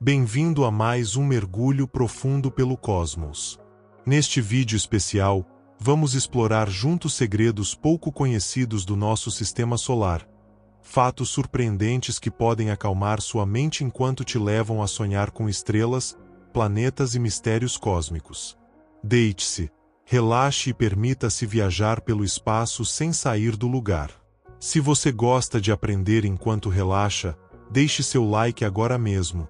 Bem-vindo a mais um mergulho profundo pelo cosmos. Neste vídeo especial, vamos explorar juntos segredos pouco conhecidos do nosso sistema solar, fatos surpreendentes que podem acalmar sua mente enquanto te levam a sonhar com estrelas, planetas e mistérios cósmicos. Deite-se, relaxe e permita-se viajar pelo espaço sem sair do lugar. Se você gosta de aprender enquanto relaxa, deixe seu like agora mesmo.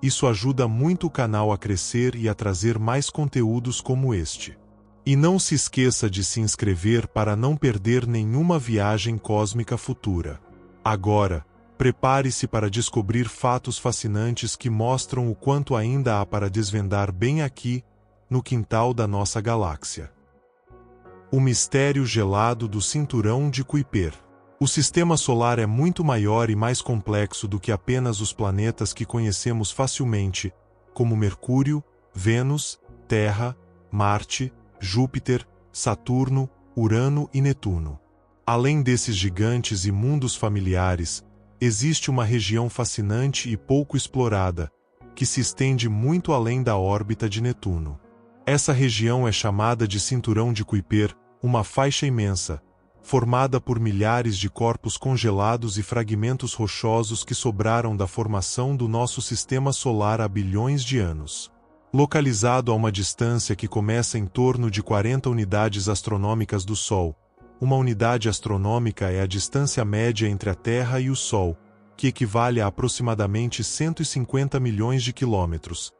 Isso ajuda muito o canal a crescer e a trazer mais conteúdos como este. E não se esqueça de se inscrever para não perder nenhuma viagem cósmica futura. Agora, prepare-se para descobrir fatos fascinantes que mostram o quanto ainda há para desvendar bem aqui, no quintal da nossa galáxia. O mistério gelado do cinturão de Kuiper. O sistema solar é muito maior e mais complexo do que apenas os planetas que conhecemos facilmente, como Mercúrio, Vênus, Terra, Marte, Júpiter, Saturno, Urano e Netuno. Além desses gigantes e mundos familiares, existe uma região fascinante e pouco explorada, que se estende muito além da órbita de Netuno. Essa região é chamada de Cinturão de Kuiper, uma faixa imensa, formada por milhares de corpos congelados e fragmentos rochosos que sobraram da formação do nosso sistema solar há bilhões de anos. Localizado a uma distância que começa em torno de 40 unidades astronômicas do Sol, uma unidade astronômica é a distância média entre a Terra e o Sol, que equivale a aproximadamente 150 milhões de quilômetros.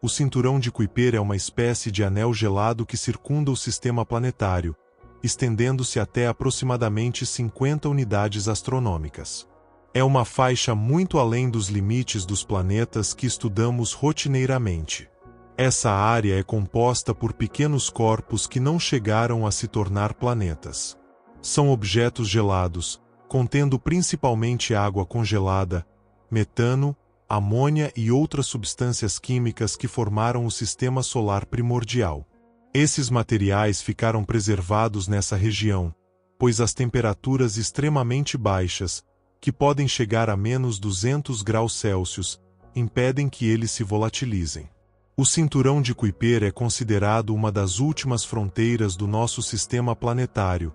O cinturão de Kuiper é uma espécie de anel gelado que circunda o sistema planetário, estendendo-se até aproximadamente 50 unidades astronômicas. É uma faixa muito além dos limites dos planetas que estudamos rotineiramente. Essa área é composta por pequenos corpos que não chegaram a se tornar planetas. São objetos gelados, contendo principalmente água congelada, metano, amônia e outras substâncias químicas que formaram o sistema solar primordial. Esses materiais ficaram preservados nessa região, pois as temperaturas extremamente baixas, que podem chegar a menos 200 graus Celsius, impedem que eles se volatilizem. O cinturão de Kuiper é considerado uma das últimas fronteiras do nosso sistema planetário,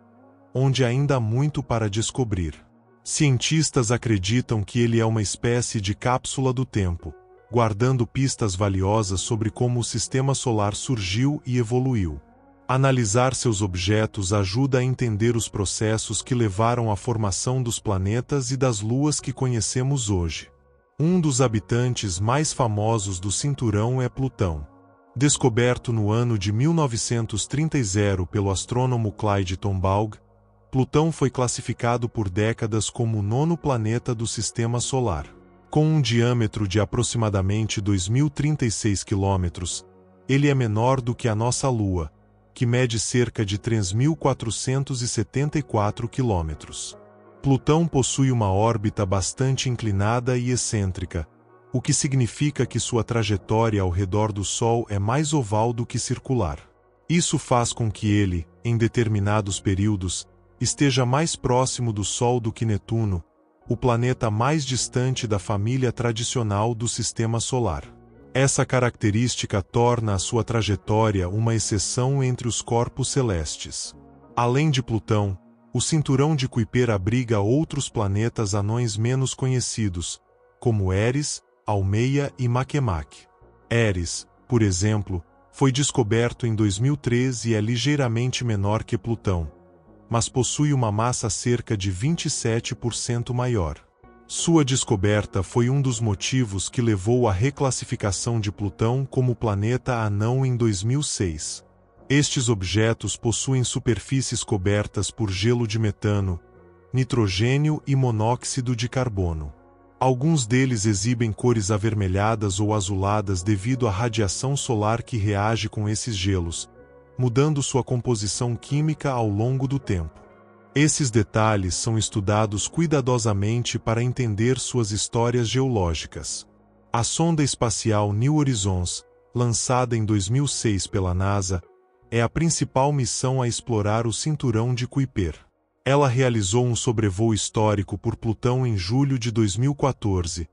onde ainda há muito para descobrir. Cientistas acreditam que ele é uma espécie de cápsula do tempo, guardando pistas valiosas sobre como o sistema solar surgiu e evoluiu. Analisar seus objetos ajuda a entender os processos que levaram à formação dos planetas e das luas que conhecemos hoje. Um dos habitantes mais famosos do cinturão é Plutão. Descoberto no ano de 1930 pelo astrônomo Clyde Tombaugh, Plutão foi classificado por décadas como o nono planeta do sistema solar. Com um diâmetro de aproximadamente 2.036 quilômetros, ele é menor do que a nossa Lua, que mede cerca de 3.474 quilômetros. Plutão possui uma órbita bastante inclinada e excêntrica, o que significa que sua trajetória ao redor do Sol é mais oval do que circular. Isso faz com que ele, em determinados períodos, esteja mais próximo do Sol do que Netuno, o planeta mais distante da família tradicional do sistema solar. Essa característica torna a sua trajetória uma exceção entre os corpos celestes. Além de Plutão, o cinturão de Kuiper abriga outros planetas anões menos conhecidos, como Eris, Almeia e Makemake. Eris, por exemplo, foi descoberto em 2003 e é ligeiramente menor que Plutão, mas possui uma massa cerca de 27% maior. Sua descoberta foi um dos motivos que levou à reclassificação de Plutão como planeta anão em 2006. Estes objetos possuem superfícies cobertas por gelo de metano, nitrogênio e monóxido de carbono. Alguns deles exibem cores avermelhadas ou azuladas devido à radiação solar que reage com esses gelos, mudando sua composição química ao longo do tempo. Esses detalhes são estudados cuidadosamente para entender suas histórias geológicas. A sonda espacial New Horizons, lançada em 2006 pela NASA, é a principal missão a explorar o cinturão de Kuiper. Ela realizou um sobrevoo histórico por Plutão em julho de 2014,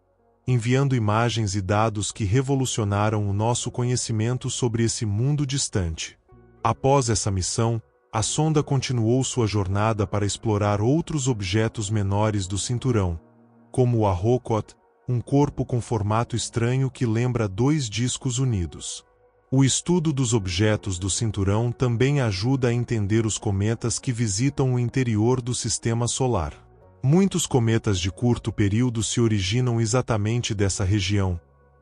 enviando imagens e dados que revolucionaram o nosso conhecimento sobre esse mundo distante. Após essa missão, a sonda continuou sua jornada para explorar outros objetos menores do cinturão, como o Arrokoth, um corpo com formato estranho que lembra dois discos unidos. O estudo dos objetos do cinturão também ajuda a entender os cometas que visitam o interior do sistema solar. Muitos cometas de curto período se originam exatamente dessa região,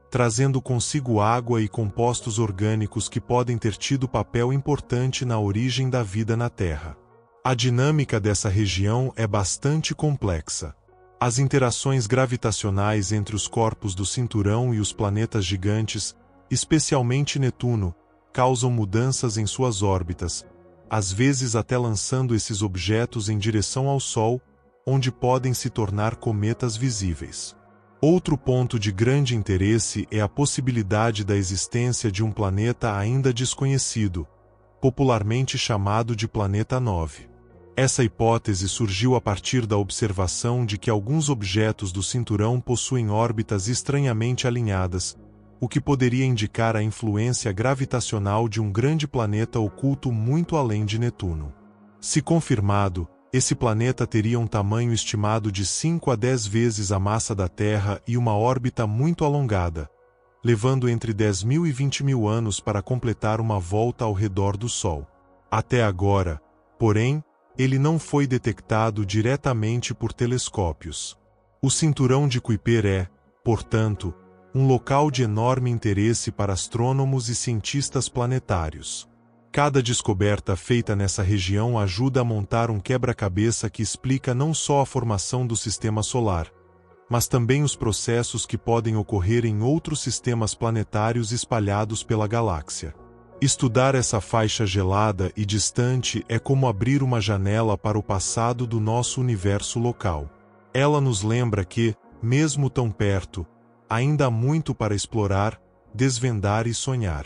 trazendo consigo água e compostos orgânicos que podem ter tido papel importante na origem da vida na Terra. A dinâmica dessa região é bastante complexa. As interações gravitacionais entre os corpos do cinturão e os planetas gigantes, especialmente Netuno, causam mudanças em suas órbitas, às vezes até lançando esses objetos em direção ao Sol, onde podem se tornar cometas visíveis. Outro ponto de grande interesse é a possibilidade da existência de um planeta ainda desconhecido, popularmente chamado de Planeta 9. Essa hipótese surgiu a partir da observação de que alguns objetos do cinturão possuem órbitas estranhamente alinhadas, o que poderia indicar a influência gravitacional de um grande planeta oculto muito além de Netuno. Se confirmado, esse planeta teria um tamanho estimado de 5 a 10 vezes a massa da Terra e uma órbita muito alongada, levando entre 10.000 e 20.000 anos para completar uma volta ao redor do Sol. Até agora, porém, ele não foi detectado diretamente por telescópios. O cinturão de Kuiper é, portanto, um local de enorme interesse para astrônomos e cientistas planetários. Cada descoberta feita nessa região ajuda a montar um quebra-cabeça que explica não só a formação do sistema solar, mas também os processos que podem ocorrer em outros sistemas planetários espalhados pela galáxia. Estudar essa faixa gelada e distante é como abrir uma janela para o passado do nosso universo local. Ela nos lembra que, mesmo tão perto, ainda há muito para explorar, desvendar e sonhar.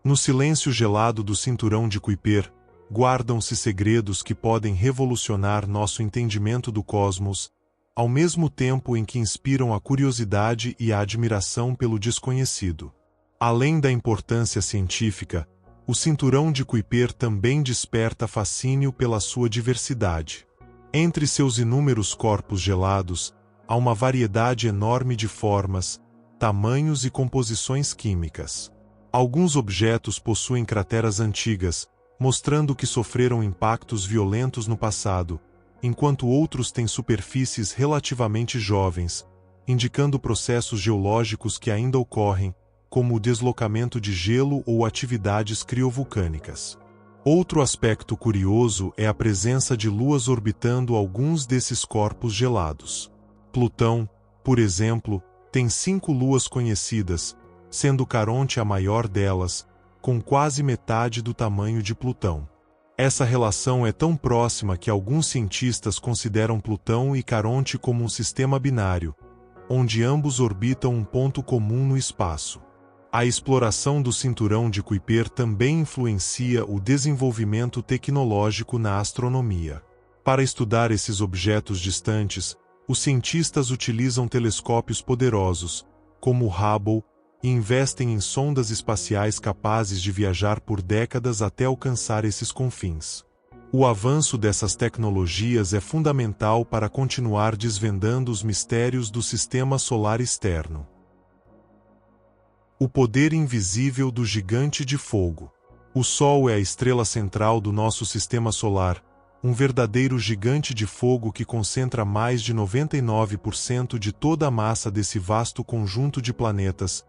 No silêncio gelado do cinturão de Kuiper, guardam-se segredos que podem revolucionar nosso entendimento do cosmos, ao mesmo tempo em que inspiram a curiosidade e a admiração pelo desconhecido. Além da importância científica, o cinturão de Kuiper também desperta fascínio pela sua diversidade. Entre seus inúmeros corpos gelados, há uma variedade enorme de formas, tamanhos e composições químicas. Alguns objetos possuem crateras antigas, mostrando que sofreram impactos violentos no passado, enquanto outros têm superfícies relativamente jovens, indicando processos geológicos que ainda ocorrem, como o deslocamento de gelo ou atividades criovulcânicas. Outro aspecto curioso é a presença de luas orbitando alguns desses corpos gelados. Plutão, por exemplo, tem 5 luas conhecidas, sendo Caronte a maior delas, com quase metade do tamanho de Plutão. Essa relação é tão próxima que alguns cientistas consideram Plutão e Caronte como um sistema binário, onde ambos orbitam um ponto comum no espaço. A exploração do cinturão de Kuiper também influencia o desenvolvimento tecnológico na astronomia. Para estudar esses objetos distantes, os cientistas utilizam telescópios poderosos, como o Hubble, e investem em sondas espaciais capazes de viajar por décadas até alcançar esses confins. O avanço dessas tecnologias é fundamental para continuar desvendando os mistérios do sistema solar externo. O poder invisível do gigante de fogo. O Sol é a estrela central do nosso sistema solar, um verdadeiro gigante de fogo que concentra mais de 99% de toda a massa desse vasto conjunto de planetas,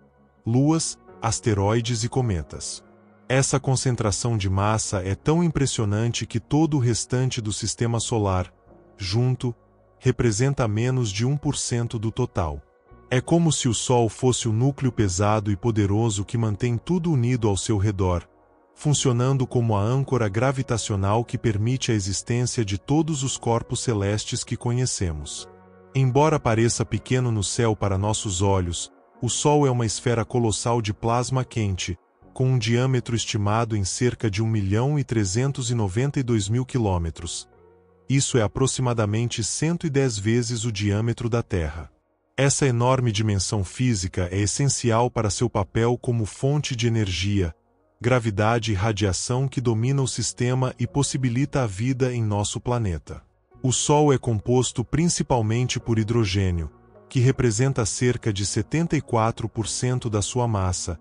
luas, asteroides e cometas. Essa concentração de massa é tão impressionante que todo o restante do sistema solar, junto, representa menos de 1% do total. É como se o Sol fosse o núcleo pesado e poderoso que mantém tudo unido ao seu redor, funcionando como a âncora gravitacional que permite a existência de todos os corpos celestes que conhecemos. Embora pareça pequeno no céu para nossos olhos, o Sol é uma esfera colossal de plasma quente, com um diâmetro estimado em cerca de 1.392.000 quilômetros. Isso é aproximadamente 110 vezes o diâmetro da Terra. Essa enorme dimensão física é essencial para seu papel como fonte de energia, gravidade e radiação que domina o sistema e possibilita a vida em nosso planeta. O Sol é composto principalmente por hidrogênio, que representa cerca de 74% da sua massa,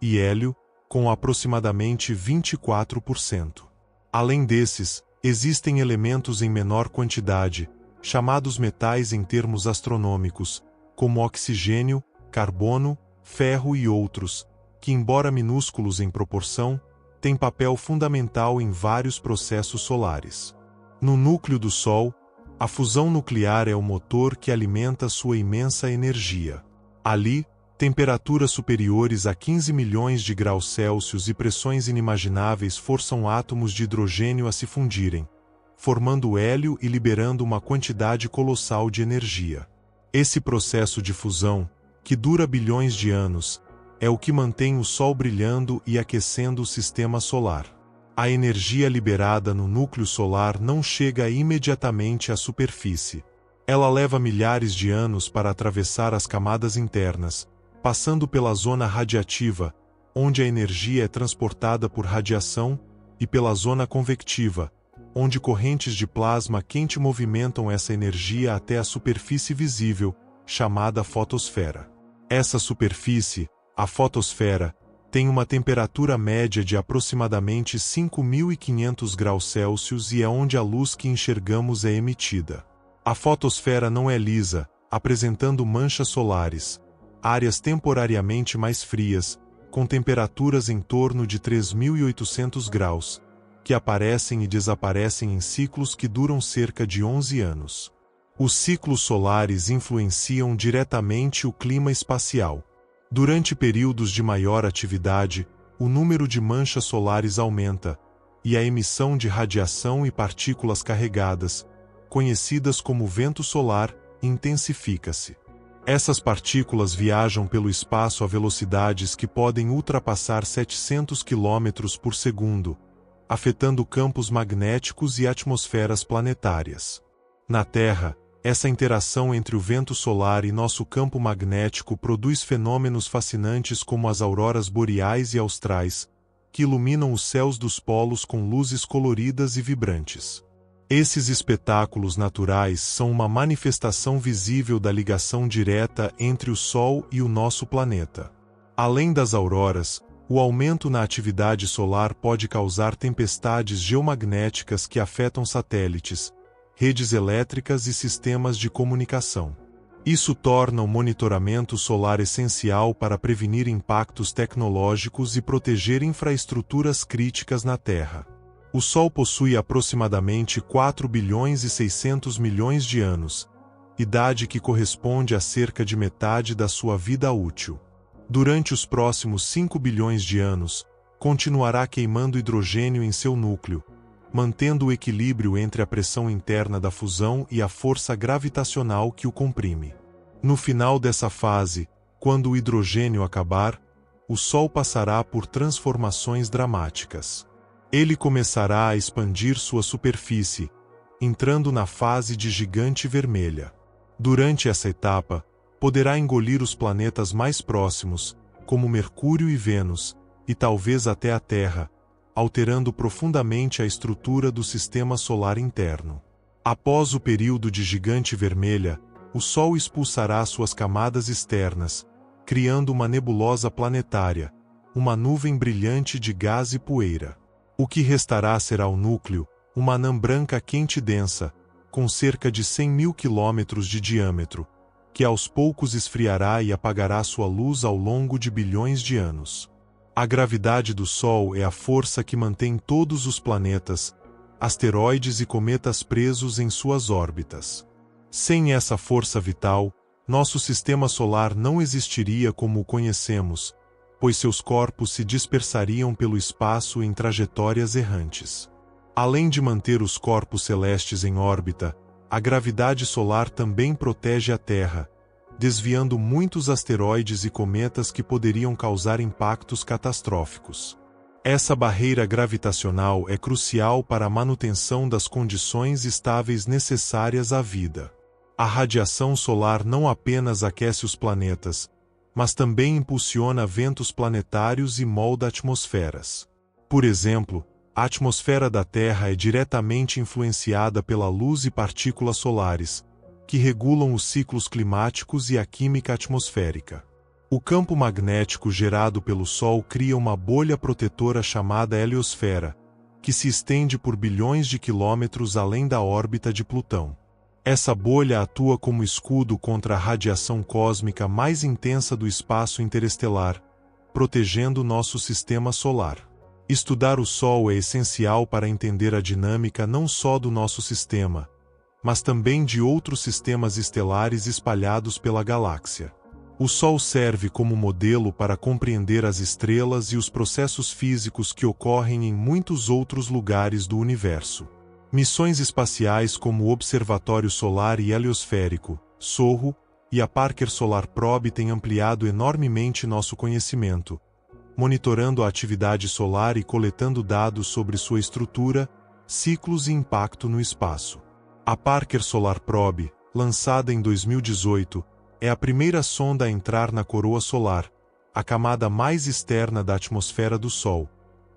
e hélio, com aproximadamente 24%. Além desses, existem elementos em menor quantidade, chamados metais em termos astronômicos, como oxigênio, carbono, ferro e outros, que, embora minúsculos em proporção, têm papel fundamental em vários processos solares. No núcleo do Sol, a fusão nuclear é o motor que alimenta sua imensa energia. Ali, temperaturas superiores a 15 milhões de graus Celsius e pressões inimagináveis forçam átomos de hidrogênio a se fundirem, formando hélio e liberando uma quantidade colossal de energia. Esse processo de fusão, que dura bilhões de anos, é o que mantém o Sol brilhando e aquecendo o sistema solar. A energia liberada no núcleo solar não chega imediatamente à superfície. Ela leva milhares de anos para atravessar as camadas internas, passando pela zona radiativa, onde a energia é transportada por radiação, e pela zona convectiva, onde correntes de plasma quente movimentam essa energia até a superfície visível, chamada fotosfera. Essa superfície, a fotosfera, tem uma temperatura média de aproximadamente 5.500 graus Celsius e é onde a luz que enxergamos é emitida. A fotosfera não é lisa, apresentando manchas solares, áreas temporariamente mais frias, com temperaturas em torno de 3.800 graus, que aparecem e desaparecem em ciclos que duram cerca de 11 anos. Os ciclos solares influenciam diretamente o clima espacial. Durante períodos de maior atividade, o número de manchas solares aumenta, e a emissão de radiação e partículas carregadas, conhecidas como vento solar, intensifica-se. Essas partículas viajam pelo espaço a velocidades que podem ultrapassar 700 km por segundo, afetando campos magnéticos e atmosferas planetárias. Na Terra, essa interação entre o vento solar e nosso campo magnético produz fenômenos fascinantes como as auroras boreais e austrais, que iluminam os céus dos polos com luzes coloridas e vibrantes. Esses espetáculos naturais são uma manifestação visível da ligação direta entre o Sol e o nosso planeta. Além das auroras, o aumento na atividade solar pode causar tempestades geomagnéticas que afetam satélites, redes elétricas e sistemas de comunicação. Isso torna o monitoramento solar essencial para prevenir impactos tecnológicos e proteger infraestruturas críticas na Terra. O Sol possui aproximadamente 4 bilhões e 600 milhões de anos, idade que corresponde a cerca de metade da sua vida útil. Durante os próximos 5 bilhões de anos, continuará queimando hidrogênio em seu núcleo, mantendo o equilíbrio entre a pressão interna da fusão e a força gravitacional que o comprime. No final dessa fase, quando o hidrogênio acabar, o Sol passará por transformações dramáticas. Ele começará a expandir sua superfície, entrando na fase de gigante vermelha. Durante essa etapa, poderá engolir os planetas mais próximos, como Mercúrio e Vênus, e talvez até a Terra, alterando profundamente a estrutura do sistema solar interno. Após o período de gigante vermelha, o Sol expulsará suas camadas externas, criando uma nebulosa planetária, uma nuvem brilhante de gás e poeira. O que restará será o núcleo, uma anã branca quente e densa, com cerca de 100.000 quilômetros de diâmetro, que aos poucos esfriará e apagará sua luz ao longo de bilhões de anos. A gravidade do Sol é a força que mantém todos os planetas, asteroides e cometas presos em suas órbitas. Sem essa força vital, nosso sistema solar não existiria como o conhecemos, pois seus corpos se dispersariam pelo espaço em trajetórias errantes. Além de manter os corpos celestes em órbita, a gravidade solar também protege a Terra, desviando muitos asteroides e cometas que poderiam causar impactos catastróficos. Essa barreira gravitacional é crucial para a manutenção das condições estáveis necessárias à vida. A radiação solar não apenas aquece os planetas, mas também impulsiona ventos planetários e molda atmosferas. Por exemplo, a atmosfera da Terra é diretamente influenciada pela luz e partículas solares, que regulam os ciclos climáticos e a química atmosférica. O campo magnético gerado pelo Sol cria uma bolha protetora chamada heliosfera, que se estende por bilhões de quilômetros além da órbita de Plutão. Essa bolha atua como escudo contra a radiação cósmica mais intensa do espaço interestelar, protegendo nosso sistema solar. Estudar o Sol é essencial para entender a dinâmica não só do nosso sistema, mas também de outros sistemas estelares espalhados pela galáxia. O Sol serve como modelo para compreender as estrelas e os processos físicos que ocorrem em muitos outros lugares do universo. Missões espaciais como o Observatório Solar e Heliosférico, SOHO, e a Parker Solar Probe têm ampliado enormemente nosso conhecimento, monitorando a atividade solar e coletando dados sobre sua estrutura, ciclos e impacto no espaço. A Parker Solar Probe, lançada em 2018, é a primeira sonda a entrar na coroa solar, a camada mais externa da atmosfera do Sol,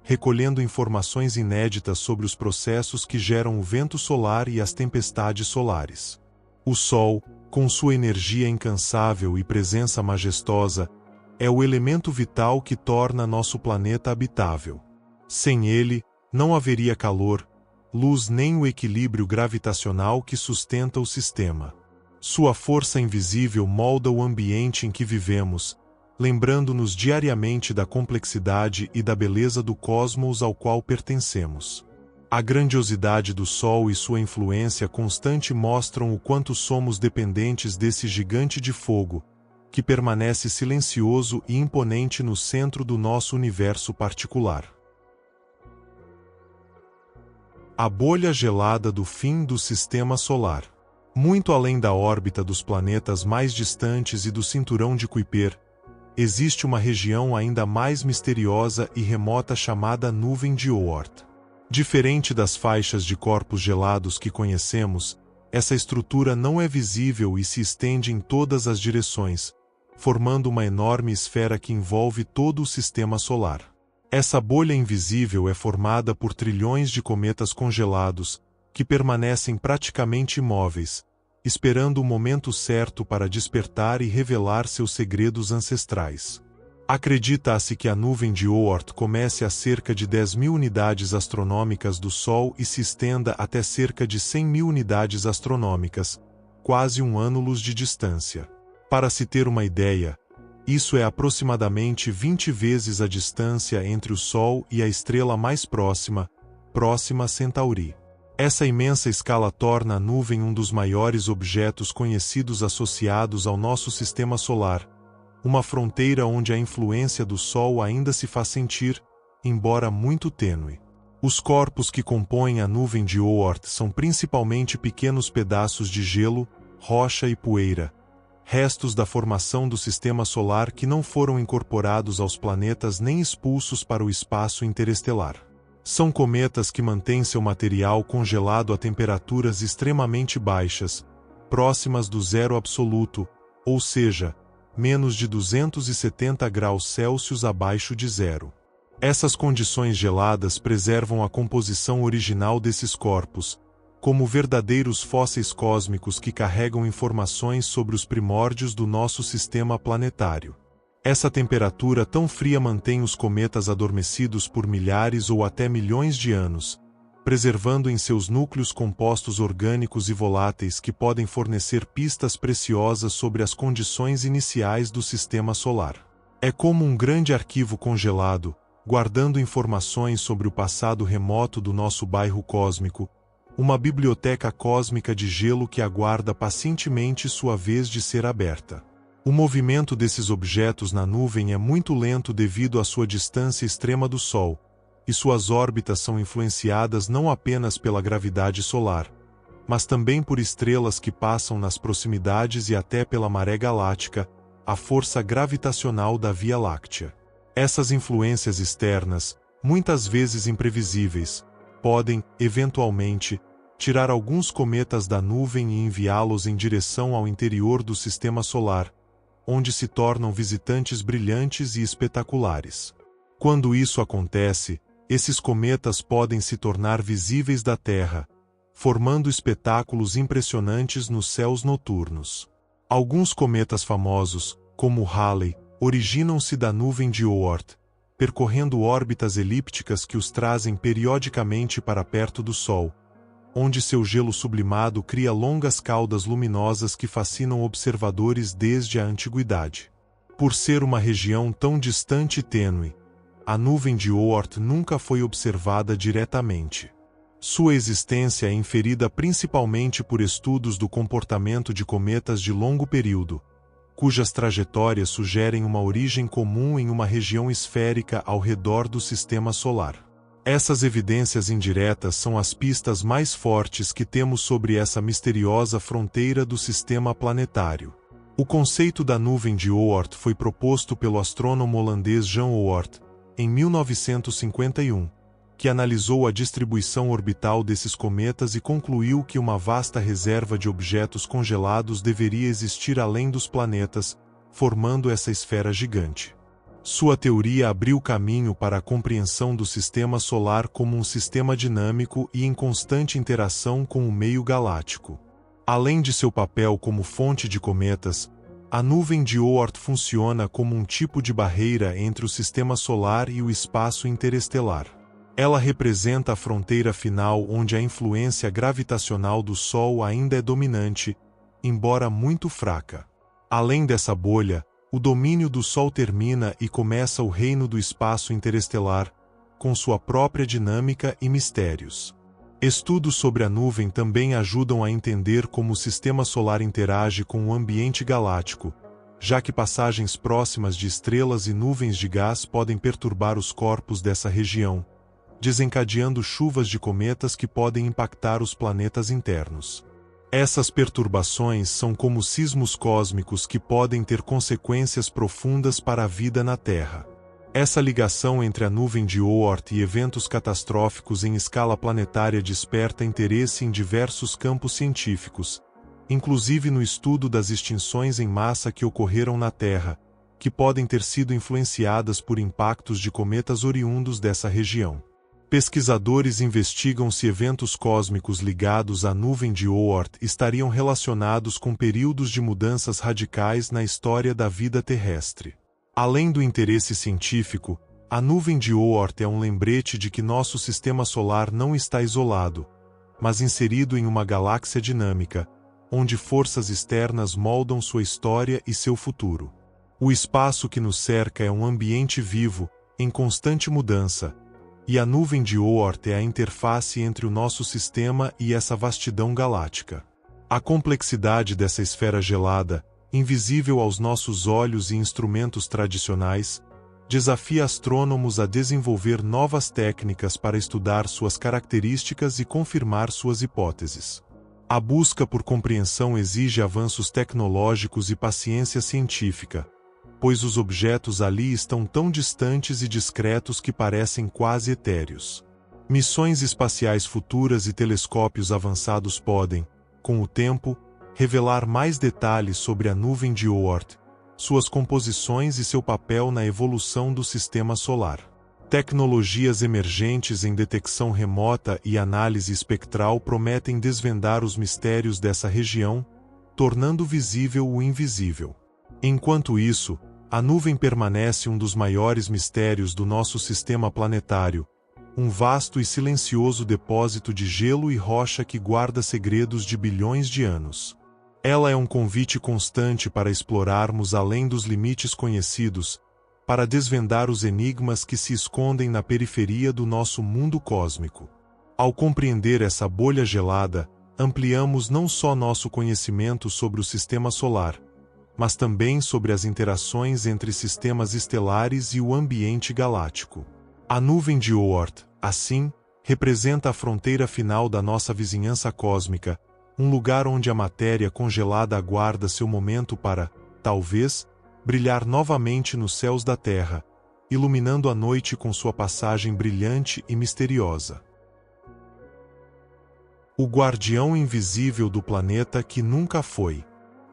recolhendo informações inéditas sobre os processos que geram o vento solar e as tempestades solares. O Sol, com sua energia incansável e presença majestosa, é o elemento vital que torna nosso planeta habitável. Sem ele, não haveria calor, luz nem o equilíbrio gravitacional que sustenta o sistema. Sua força invisível molda o ambiente em que vivemos, lembrando-nos diariamente da complexidade e da beleza do cosmos ao qual pertencemos. A grandiosidade do Sol e sua influência constante mostram o quanto somos dependentes desse gigante de fogo, que permanece silencioso e imponente no centro do nosso universo particular. A bolha gelada do fim do Sistema Solar. Muito além da órbita dos planetas mais distantes e do cinturão de Kuiper, existe uma região ainda mais misteriosa e remota chamada Nuvem de Oort. Diferente das faixas de corpos gelados que conhecemos, essa estrutura não é visível e se estende em todas as direções, formando uma enorme esfera que envolve todo o Sistema Solar. Essa bolha invisível é formada por trilhões de cometas congelados, que permanecem praticamente imóveis, esperando o momento certo para despertar e revelar seus segredos ancestrais. Acredita-se que a nuvem de Oort comece a cerca de 10.000 unidades astronômicas do Sol e se estenda até cerca de 100.000 unidades astronômicas, quase um ânulus de distância. Para se ter uma ideia, isso é aproximadamente 20 vezes a distância entre o Sol e a estrela mais próxima, Próxima Centauri. Essa imensa escala torna a nuvem um dos maiores objetos conhecidos associados ao nosso sistema solar, uma fronteira onde a influência do Sol ainda se faz sentir, embora muito tênue. Os corpos que compõem a nuvem de Oort são principalmente pequenos pedaços de gelo, rocha e poeira, restos da formação do sistema solar que não foram incorporados aos planetas nem expulsos para o espaço interestelar. São cometas que mantêm seu material congelado a temperaturas extremamente baixas, próximas do zero absoluto, ou seja, menos de 270 graus Celsius abaixo de zero. Essas condições geladas preservam a composição original desses corpos, como verdadeiros fósseis cósmicos que carregam informações sobre os primórdios do nosso sistema planetário. Essa temperatura tão fria mantém os cometas adormecidos por milhares ou até milhões de anos, preservando em seus núcleos compostos orgânicos e voláteis que podem fornecer pistas preciosas sobre as condições iniciais do sistema solar. É como um grande arquivo congelado, guardando informações sobre o passado remoto do nosso bairro cósmico, uma biblioteca cósmica de gelo que aguarda pacientemente sua vez de ser aberta. O movimento desses objetos na nuvem é muito lento devido à sua distância extrema do Sol, e suas órbitas são influenciadas não apenas pela gravidade solar, mas também por estrelas que passam nas proximidades e até pela maré galáctica, a força gravitacional da Via Láctea. Essas influências externas, muitas vezes imprevisíveis, podem, eventualmente, tirar alguns cometas da nuvem e enviá-los em direção ao interior do sistema solar, onde se tornam visitantes brilhantes e espetaculares. Quando isso acontece, esses cometas podem se tornar visíveis da Terra, formando espetáculos impressionantes nos céus noturnos. Alguns cometas famosos, como o Halley, originam-se da nuvem de Oort, percorrendo órbitas elípticas que os trazem periodicamente para perto do Sol, onde seu gelo sublimado cria longas caudas luminosas que fascinam observadores desde a antiguidade. Por ser uma região tão distante e tênue, a nuvem de Oort nunca foi observada diretamente. Sua existência é inferida principalmente por estudos do comportamento de cometas de longo período, cujas trajetórias sugerem uma origem comum em uma região esférica ao redor do sistema solar. Essas evidências indiretas são as pistas mais fortes que temos sobre essa misteriosa fronteira do sistema planetário. O conceito da nuvem de Oort foi proposto pelo astrônomo holandês Jan Oort, em 1951, que analisou a distribuição orbital desses cometas e concluiu que uma vasta reserva de objetos congelados deveria existir além dos planetas, formando essa esfera gigante. Sua teoria abriu caminho para a compreensão do sistema solar como um sistema dinâmico e em constante interação com o meio galáctico. Além de seu papel como fonte de cometas, a nuvem de Oort funciona como um tipo de barreira entre o sistema solar e o espaço interestelar. Ela representa a fronteira final onde a influência gravitacional do Sol ainda é dominante, embora muito fraca. Além dessa bolha, o domínio do Sol termina e começa o reino do espaço interestelar, com sua própria dinâmica e mistérios. Estudos sobre a nuvem também ajudam a entender como o sistema solar interage com o ambiente galáctico, já que passagens próximas de estrelas e nuvens de gás podem perturbar os corpos dessa região, desencadeando chuvas de cometas que podem impactar os planetas internos. Essas perturbações são como sismos cósmicos que podem ter consequências profundas para a vida na Terra. Essa ligação entre a nuvem de Oort e eventos catastróficos em escala planetária desperta interesse em diversos campos científicos, inclusive no estudo das extinções em massa que ocorreram na Terra, que podem ter sido influenciadas por impactos de cometas oriundos dessa região. Pesquisadores investigam se eventos cósmicos ligados à nuvem de Oort estariam relacionados com períodos de mudanças radicais na história da vida terrestre. Além do interesse científico, a nuvem de Oort é um lembrete de que nosso sistema solar não está isolado, mas inserido em uma galáxia dinâmica, onde forças externas moldam sua história e seu futuro. O espaço que nos cerca é um ambiente vivo, em constante mudança, e a nuvem de Oort é a interface entre o nosso sistema e essa vastidão galáctica. A complexidade dessa esfera gelada, invisível aos nossos olhos e instrumentos tradicionais, desafia astrônomos a desenvolver novas técnicas para estudar suas características e confirmar suas hipóteses. A busca por compreensão exige avanços tecnológicos e paciência científica, pois os objetos ali estão tão distantes e discretos que parecem quase etéreos. Missões espaciais futuras e telescópios avançados podem, com o tempo, revelar mais detalhes sobre a nuvem de Oort, suas composições e seu papel na evolução do sistema solar. Tecnologias emergentes em detecção remota e análise espectral prometem desvendar os mistérios dessa região, tornando visível o invisível. Enquanto isso, a nuvem permanece um dos maiores mistérios do nosso sistema planetário, um vasto e silencioso depósito de gelo e rocha que guarda segredos de bilhões de anos. Ela é um convite constante para explorarmos além dos limites conhecidos, para desvendar os enigmas que se escondem na periferia do nosso mundo cósmico. Ao compreender essa bolha gelada, ampliamos não só nosso conhecimento sobre o sistema solar, mas também sobre as interações entre sistemas estelares e o ambiente galáctico. A nuvem de Oort, assim, representa a fronteira final da nossa vizinhança cósmica, um lugar onde a matéria congelada aguarda seu momento para, talvez, brilhar novamente nos céus da Terra, iluminando a noite com sua passagem brilhante e misteriosa. o guardião invisível do planeta que nunca foi.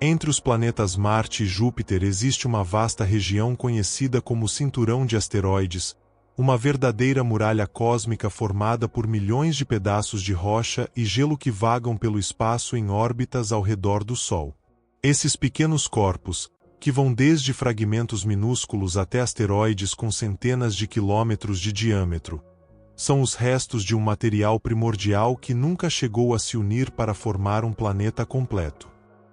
Entre os planetas Marte e Júpiter existe uma vasta região conhecida como Cinturão de Asteroides, uma verdadeira muralha cósmica formada por milhões de pedaços de rocha e gelo que vagam pelo espaço em órbitas ao redor do Sol. Esses pequenos corpos, que vão desde fragmentos minúsculos até asteroides com centenas de quilômetros de diâmetro, são os restos de um material primordial que nunca chegou a se unir para formar um planeta completo.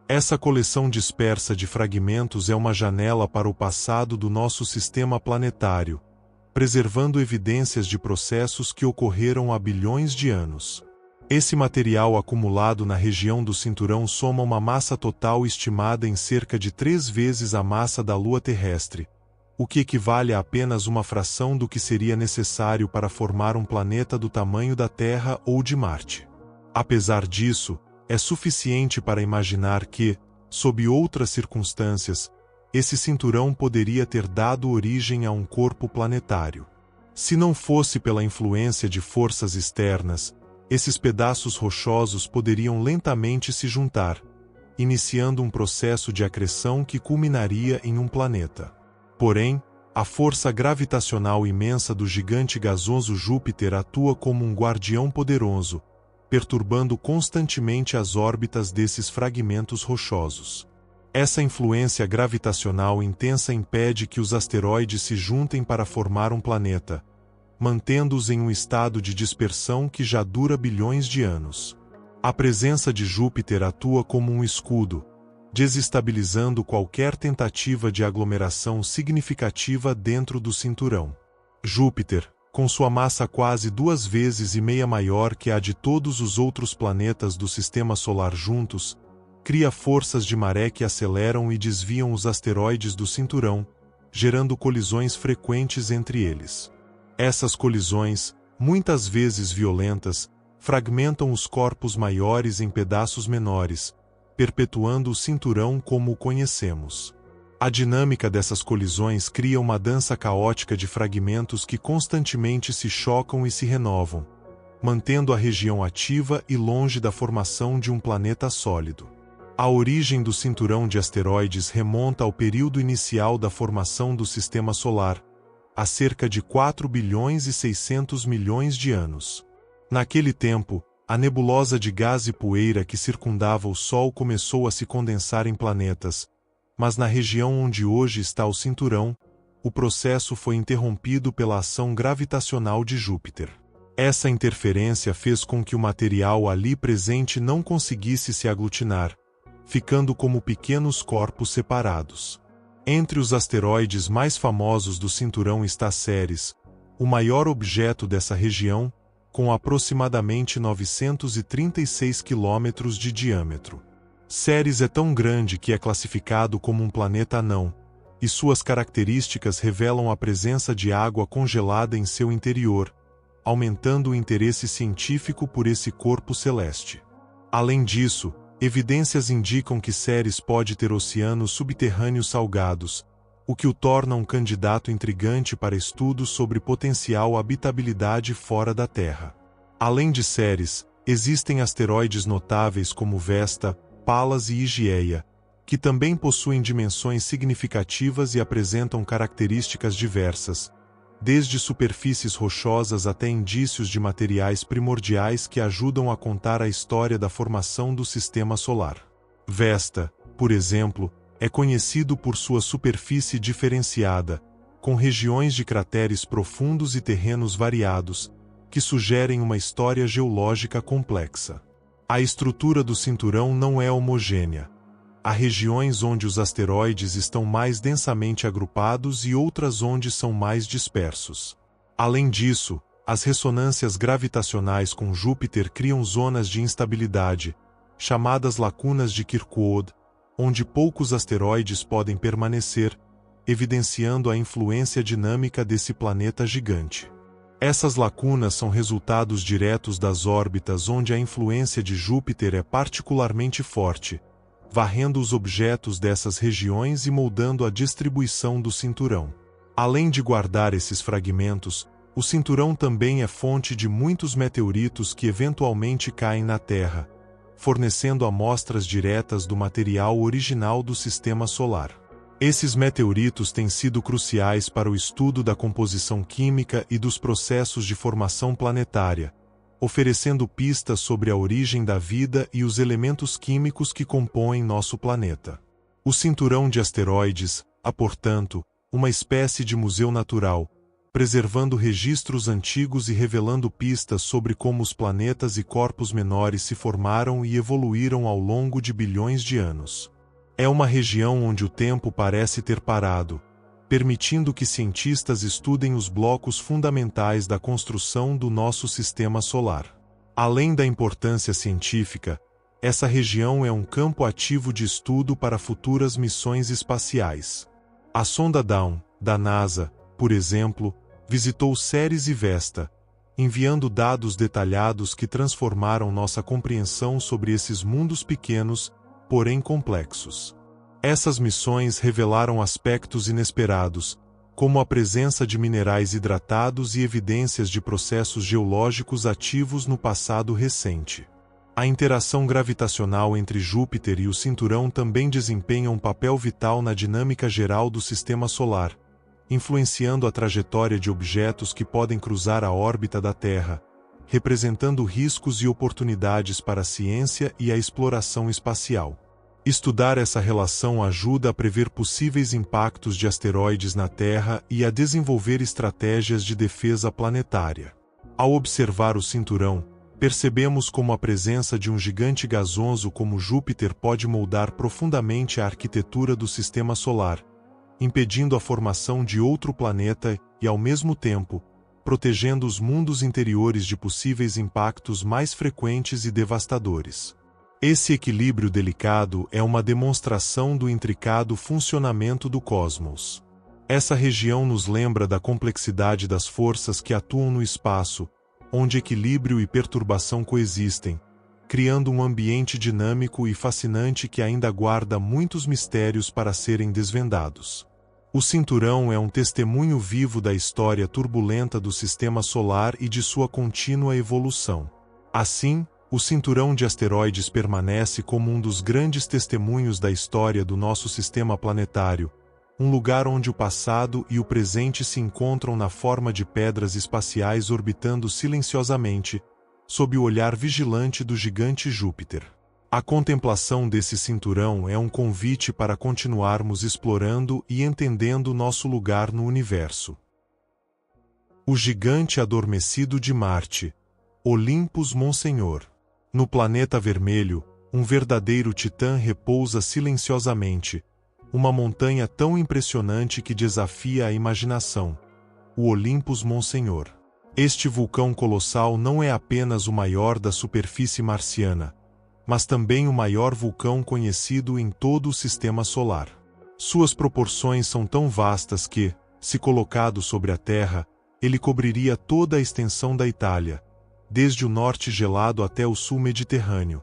Essa coleção dispersa de fragmentos é uma janela para o passado do nosso sistema planetário, preservando evidências de processos que ocorreram há bilhões de anos. Esse material acumulado na região do cinturão soma uma massa total estimada em cerca de 3 vezes a massa da Lua terrestre, o que equivale a apenas uma fração do que seria necessário para formar um planeta do tamanho da Terra ou de Marte. Apesar disso, é suficiente para imaginar que, sob outras circunstâncias, esse cinturão poderia ter dado origem a um corpo planetário. Se não fosse pela influência de forças externas, esses pedaços rochosos poderiam lentamente se juntar, iniciando um processo de acreção que culminaria em um planeta. Porém, a força gravitacional imensa do gigante gasoso Júpiter atua como um guardião poderoso, perturbando constantemente as órbitas desses fragmentos rochosos. Essa influência gravitacional intensa impede que os asteroides se juntem para formar um planeta, mantendo-os em um estado de dispersão que já dura bilhões de anos. A presença de Júpiter atua como um escudo, desestabilizando qualquer tentativa de aglomeração significativa dentro do cinturão. Júpiter, com sua massa quase 2,5 vezes maior que a de todos os outros planetas do Sistema Solar juntos, cria forças de maré que aceleram e desviam os asteroides do cinturão, gerando colisões frequentes entre eles. Essas colisões, muitas vezes violentas, fragmentam os corpos maiores em pedaços menores, perpetuando o cinturão como o conhecemos. A dinâmica dessas colisões cria uma dança caótica de fragmentos que constantemente se chocam e se renovam, mantendo a região ativa e longe da formação de um planeta sólido. A origem do cinturão de asteroides remonta ao período inicial da formação do Sistema Solar, há cerca de 4 bilhões e 600 milhões de anos. Naquele tempo, a nebulosa de gás e poeira que circundava o Sol começou a se condensar em planetas, mas na região onde hoje está o cinturão, o processo foi interrompido pela ação gravitacional de Júpiter. Essa interferência fez com que o material ali presente não conseguisse se aglutinar, ficando como pequenos corpos separados. Entre os asteroides mais famosos do cinturão está Ceres, o maior objeto dessa região, com aproximadamente 936 quilômetros de diâmetro. Ceres é tão grande que é classificado como um planeta anão, e suas características revelam a presença de água congelada em seu interior, aumentando o interesse científico por esse corpo celeste. Além disso, evidências indicam que Ceres pode ter oceanos subterrâneos salgados, o que o torna um candidato intrigante para estudos sobre potencial habitabilidade fora da Terra. Além de Ceres, existem asteroides notáveis como Vesta, Pallas e Higieia, que também possuem dimensões significativas e apresentam características diversas, desde superfícies rochosas até indícios de materiais primordiais que ajudam a contar a história da formação do Sistema Solar. Vesta, por exemplo, é conhecido por sua superfície diferenciada, com regiões de crateres profundos e terrenos variados, que sugerem uma história geológica complexa. A estrutura do cinturão não é homogênea. Há regiões onde os asteroides estão mais densamente agrupados e outras onde são mais dispersos. Além disso, as ressonâncias gravitacionais com Júpiter criam zonas de instabilidade, chamadas lacunas de Kirkwood, onde poucos asteroides podem permanecer, evidenciando a influência dinâmica desse planeta gigante. Essas lacunas são resultados diretos das órbitas onde a influência de Júpiter é particularmente forte, varrendo os objetos dessas regiões e moldando a distribuição do cinturão. Além de guardar esses fragmentos, O cinturão também é fonte de muitos meteoritos que eventualmente caem na Terra, fornecendo amostras diretas do material original do Sistema Solar. Esses meteoritos têm sido cruciais para o estudo da composição química e dos processos de formação planetária, oferecendo pistas sobre a origem da vida e os elementos químicos que compõem nosso planeta. O cinturão de asteroides é, portanto, uma espécie de museu natural, preservando registros antigos e revelando pistas sobre como os planetas e corpos menores se formaram e evoluíram ao longo de bilhões de anos. É uma região onde o tempo parece ter parado, permitindo que cientistas estudem os blocos fundamentais da construção do nosso sistema solar. Além da importância científica, essa região é um campo ativo de estudo para futuras missões espaciais. A sonda Dawn, da NASA, por exemplo, visitou Ceres e Vesta, enviando dados detalhados que transformaram nossa compreensão sobre esses mundos pequenos, porém complexos. Essas missões revelaram aspectos inesperados, como a presença de minerais hidratados e evidências de processos geológicos ativos no passado recente. A interação gravitacional entre Júpiter e o cinturão também desempenha um papel vital na dinâmica geral do Sistema Solar, influenciando a trajetória de objetos que podem cruzar a órbita da Terra, representando riscos e oportunidades para a ciência e a exploração espacial. Estudar essa relação ajuda a prever possíveis impactos de asteroides na Terra e a desenvolver estratégias de defesa planetária. Ao observar o cinturão, percebemos como a presença de um gigante gasoso como Júpiter pode moldar profundamente a arquitetura do Sistema Solar, impedindo a formação de outro planeta e, ao mesmo tempo, protegendo os mundos interiores de possíveis impactos mais frequentes e devastadores. Esse equilíbrio delicado é uma demonstração do intricado funcionamento do cosmos. Essa região nos lembra da complexidade das forças que atuam no espaço, onde equilíbrio e perturbação coexistem, criando um ambiente dinâmico e fascinante que ainda guarda muitos mistérios para serem desvendados. O cinturão é um testemunho vivo da história turbulenta do Sistema Solar e de sua contínua evolução. Assim, o cinturão de asteroides permanece como um dos grandes testemunhos da história do nosso sistema planetário, um lugar onde o passado e o presente se encontram na forma de pedras espaciais orbitando silenciosamente, sob o olhar vigilante do gigante Júpiter. A contemplação desse cinturão é um convite para continuarmos explorando e entendendo nosso lugar no universo. O gigante adormecido de Marte, Olympus Monseigneur. No planeta vermelho, um verdadeiro titã repousa silenciosamente, uma montanha tão impressionante que desafia a imaginação, o Olympus Monseigneur. Este vulcão colossal não é apenas o maior da superfície marciana, mas também o maior vulcão conhecido em todo o Sistema Solar. Suas proporções são tão vastas que, se colocado sobre a Terra, ele cobriria toda a extensão da Itália, desde o norte gelado até o sul mediterrâneo,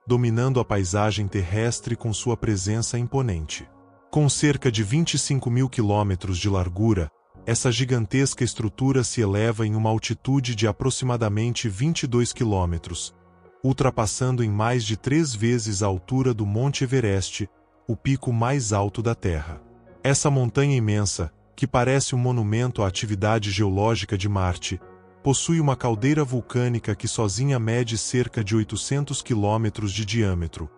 dominando a paisagem terrestre com sua presença imponente. Com cerca de 25.000 quilômetros de largura, essa gigantesca estrutura se eleva em uma altitude de aproximadamente 22 quilômetros, ultrapassando em mais de 3 vezes a altura do Monte Everest, o pico mais alto da Terra. Essa montanha imensa, que parece um monumento à atividade geológica de Marte, possui uma caldeira vulcânica que sozinha mede cerca de 800 quilômetros de diâmetro,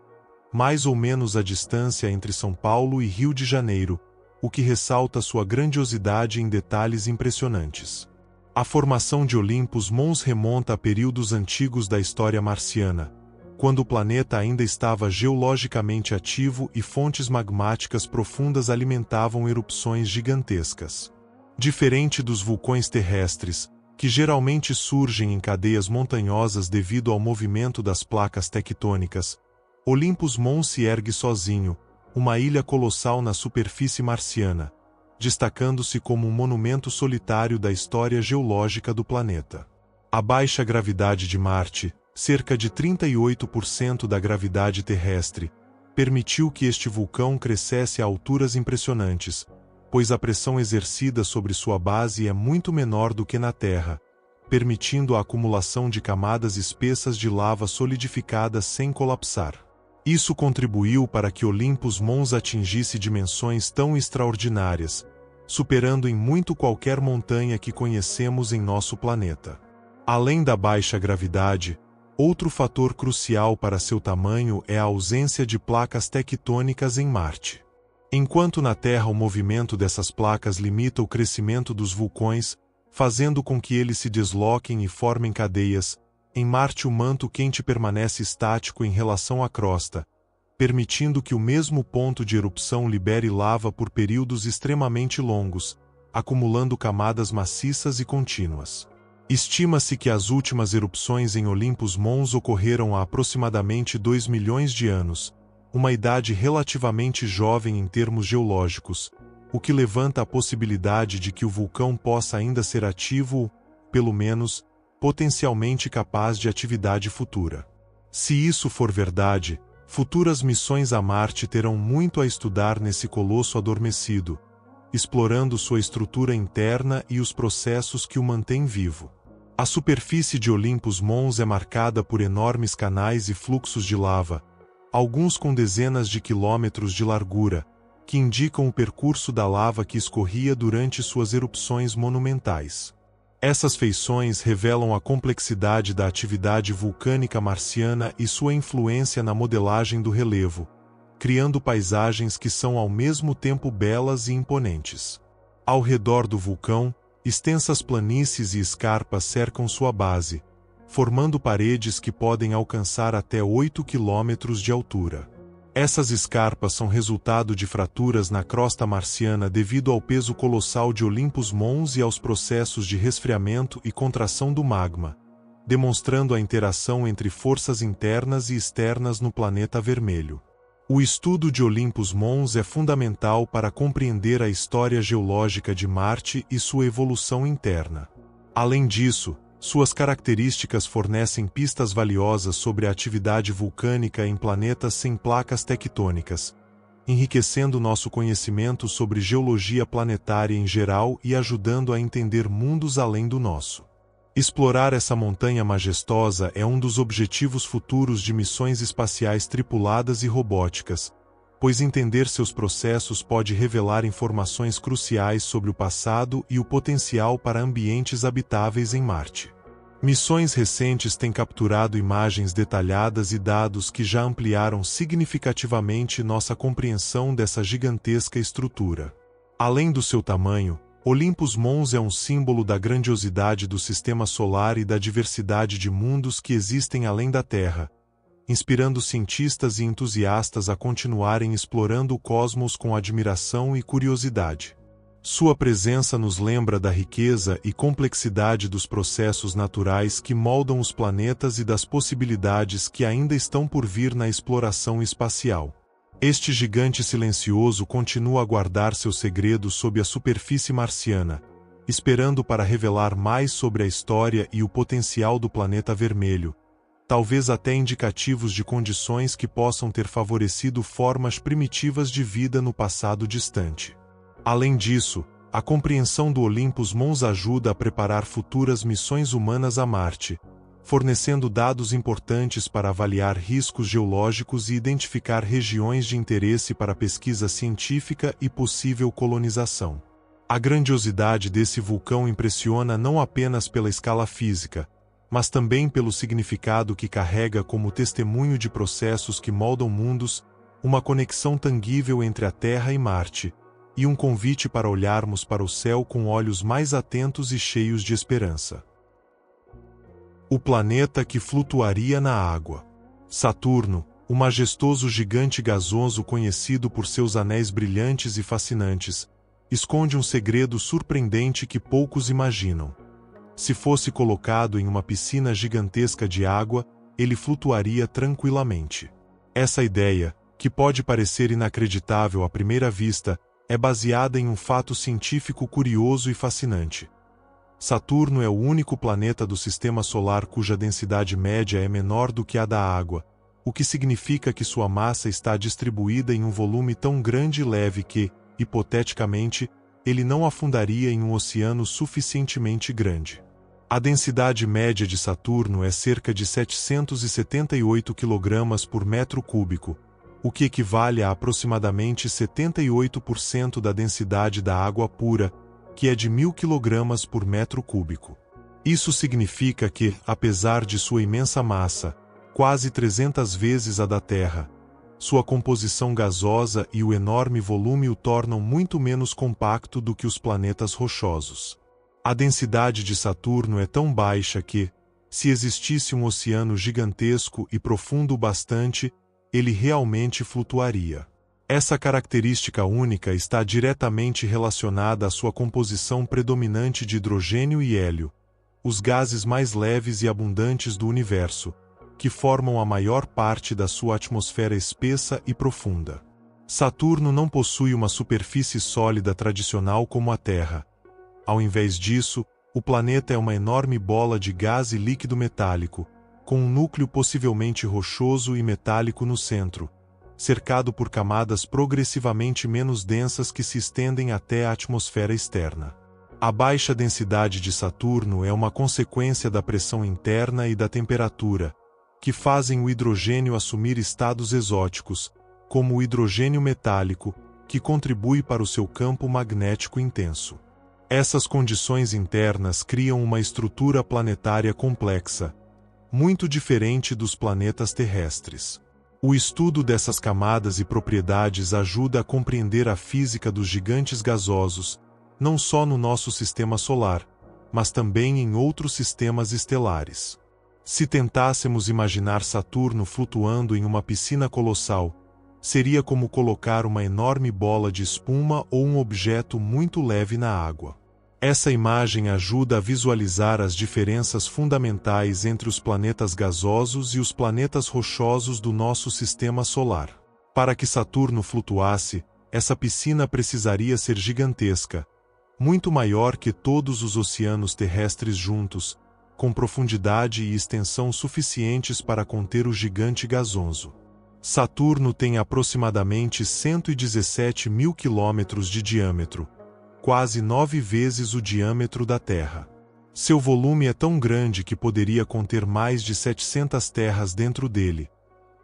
mais ou menos a distância entre São Paulo e Rio de Janeiro, o que ressalta sua grandiosidade em detalhes impressionantes. A formação de Olympus Mons remonta a períodos antigos da história marciana, quando o planeta ainda estava geologicamente ativo e fontes magmáticas profundas alimentavam erupções gigantescas. Diferente dos vulcões terrestres, que geralmente surgem em cadeias montanhosas devido ao movimento das placas tectônicas, Olympus Mons se ergue sozinho, uma ilha colossal na superfície marciana, destacando-se como um monumento solitário da história geológica do planeta. A baixa gravidade de Marte, cerca de 38% da gravidade terrestre, permitiu que este vulcão crescesse a alturas impressionantes, pois a pressão exercida sobre sua base é muito menor do que na Terra, permitindo a acumulação de camadas espessas de lava solidificada sem colapsar. Isso contribuiu para que Olympus Mons atingisse dimensões tão extraordinárias, superando em muito qualquer montanha que conhecemos em nosso planeta. Além da baixa gravidade, outro fator crucial para seu tamanho é a ausência de placas tectônicas em Marte. Enquanto na Terra o movimento dessas placas limita o crescimento dos vulcões, fazendo com que eles se desloquem e formem cadeias, em Marte o manto quente permanece estático em relação à crosta, permitindo que o mesmo ponto de erupção libere lava por períodos extremamente longos, acumulando camadas maciças e contínuas. Estima-se que as últimas erupções em Olympus Mons ocorreram há aproximadamente 2 milhões de anos, uma idade relativamente jovem em termos geológicos, o que levanta a possibilidade de que o vulcão possa ainda ser ativo ou, pelo menos, potencialmente capaz de atividade futura. Se isso for verdade, futuras missões a Marte terão muito a estudar nesse colosso adormecido, explorando sua estrutura interna e os processos que o mantêm vivo. A superfície de Olympus Mons é marcada por enormes canais e fluxos de lava, alguns com dezenas de quilômetros de largura, que indicam o percurso da lava que escorria durante suas erupções monumentais. Essas feições revelam a complexidade da atividade vulcânica marciana e sua influência na modelagem do relevo, criando paisagens que são ao mesmo tempo belas e imponentes. Ao redor do vulcão, extensas planícies e escarpas cercam sua base, formando paredes que podem alcançar até 8 quilômetros de altura. Essas escarpas são resultado de fraturas na crosta marciana devido ao peso colossal de Olympus Mons e aos processos de resfriamento e contração do magma, demonstrando a interação entre forças internas e externas no planeta vermelho. O estudo de Olympus Mons é fundamental para compreender a história geológica de Marte e sua evolução interna. Além disso, suas características fornecem pistas valiosas sobre a atividade vulcânica em planetas sem placas tectônicas, enriquecendo nosso conhecimento sobre geologia planetária em geral e ajudando a entender mundos além do nosso. Explorar essa montanha majestosa é um dos objetivos futuros de missões espaciais tripuladas e robóticas, pois entender seus processos pode revelar informações cruciais sobre o passado e o potencial para ambientes habitáveis em Marte. Missões recentes têm capturado imagens detalhadas e dados que já ampliaram significativamente nossa compreensão dessa gigantesca estrutura. Além do seu tamanho, Olympus Mons é um símbolo da grandiosidade do Sistema Solar e da diversidade de mundos que existem além da Terra, inspirando cientistas e entusiastas a continuarem explorando o cosmos com admiração e curiosidade. Sua presença nos lembra da riqueza e complexidade dos processos naturais que moldam os planetas e das possibilidades que ainda estão por vir na exploração espacial. Este gigante silencioso continua a guardar seus segredos sob a superfície marciana, esperando para revelar mais sobre a história e o potencial do planeta vermelho, talvez até indicativos de condições que possam ter favorecido formas primitivas de vida no passado distante. Além disso, a compreensão do Olympus Mons ajuda a preparar futuras missões humanas a Marte, fornecendo dados importantes para avaliar riscos geológicos e identificar regiões de interesse para pesquisa científica e possível colonização. A grandiosidade desse vulcão impressiona não apenas pela escala física, mas também pelo significado que carrega como testemunho de processos que moldam mundos, uma conexão tangível entre a Terra e Marte, e um convite para olharmos para o céu com olhos mais atentos e cheios de esperança. O planeta que flutuaria na água. Saturno, o majestoso gigante gasoso conhecido por seus anéis brilhantes e fascinantes, esconde um segredo surpreendente que poucos imaginam. Se fosse colocado em uma piscina gigantesca de água, ele flutuaria tranquilamente. Essa ideia, que pode parecer inacreditável à primeira vista, é baseada em um fato científico curioso e fascinante. Saturno é o único planeta do Sistema Solar cuja densidade média é menor do que a da água, o que significa que sua massa está distribuída em um volume tão grande e leve que, hipoteticamente, ele não afundaria em um oceano suficientemente grande. A densidade média de Saturno é cerca de 778 kg por metro cúbico, o que equivale a aproximadamente 78% da densidade da água pura, que é de 1.000 kg por metro cúbico. Isso significa que, apesar de sua imensa massa, quase 300 vezes a da Terra, sua composição gasosa e o enorme volume o tornam muito menos compacto do que os planetas rochosos. A densidade de Saturno é tão baixa que, se existisse um oceano gigantesco e profundo o bastante, ele realmente flutuaria. Essa característica única está diretamente relacionada à sua composição predominante de hidrogênio e hélio, os gases mais leves e abundantes do universo, que formam a maior parte da sua atmosfera espessa e profunda. Saturno não possui uma superfície sólida tradicional como a Terra. Ao invés disso, o planeta é uma enorme bola de gás e líquido metálico, com um núcleo possivelmente rochoso e metálico no centro, cercado por camadas progressivamente menos densas que se estendem até a atmosfera externa. A baixa densidade de Saturno é uma consequência da pressão interna e da temperatura, que fazem o hidrogênio assumir estados exóticos, como o hidrogênio metálico, que contribui para o seu campo magnético intenso. Essas condições internas criam uma estrutura planetária complexa, muito diferente dos planetas terrestres. O estudo dessas camadas e propriedades ajuda a compreender a física dos gigantes gasosos, não só no nosso sistema solar, mas também em outros sistemas estelares. Se tentássemos imaginar Saturno flutuando em uma piscina colossal, seria como colocar uma enorme bola de espuma ou um objeto muito leve na água. Essa imagem ajuda a visualizar as diferenças fundamentais entre os planetas gasosos e os planetas rochosos do nosso sistema solar. Para que Saturno flutuasse, essa piscina precisaria ser gigantesca, muito maior que todos os oceanos terrestres juntos, com profundidade e extensão suficientes para conter o gigante gasoso. Saturno tem aproximadamente 117.000 quilômetros de diâmetro, quase 9 vezes o diâmetro da Terra. Seu volume é tão grande que poderia conter mais de 700 terras dentro dele,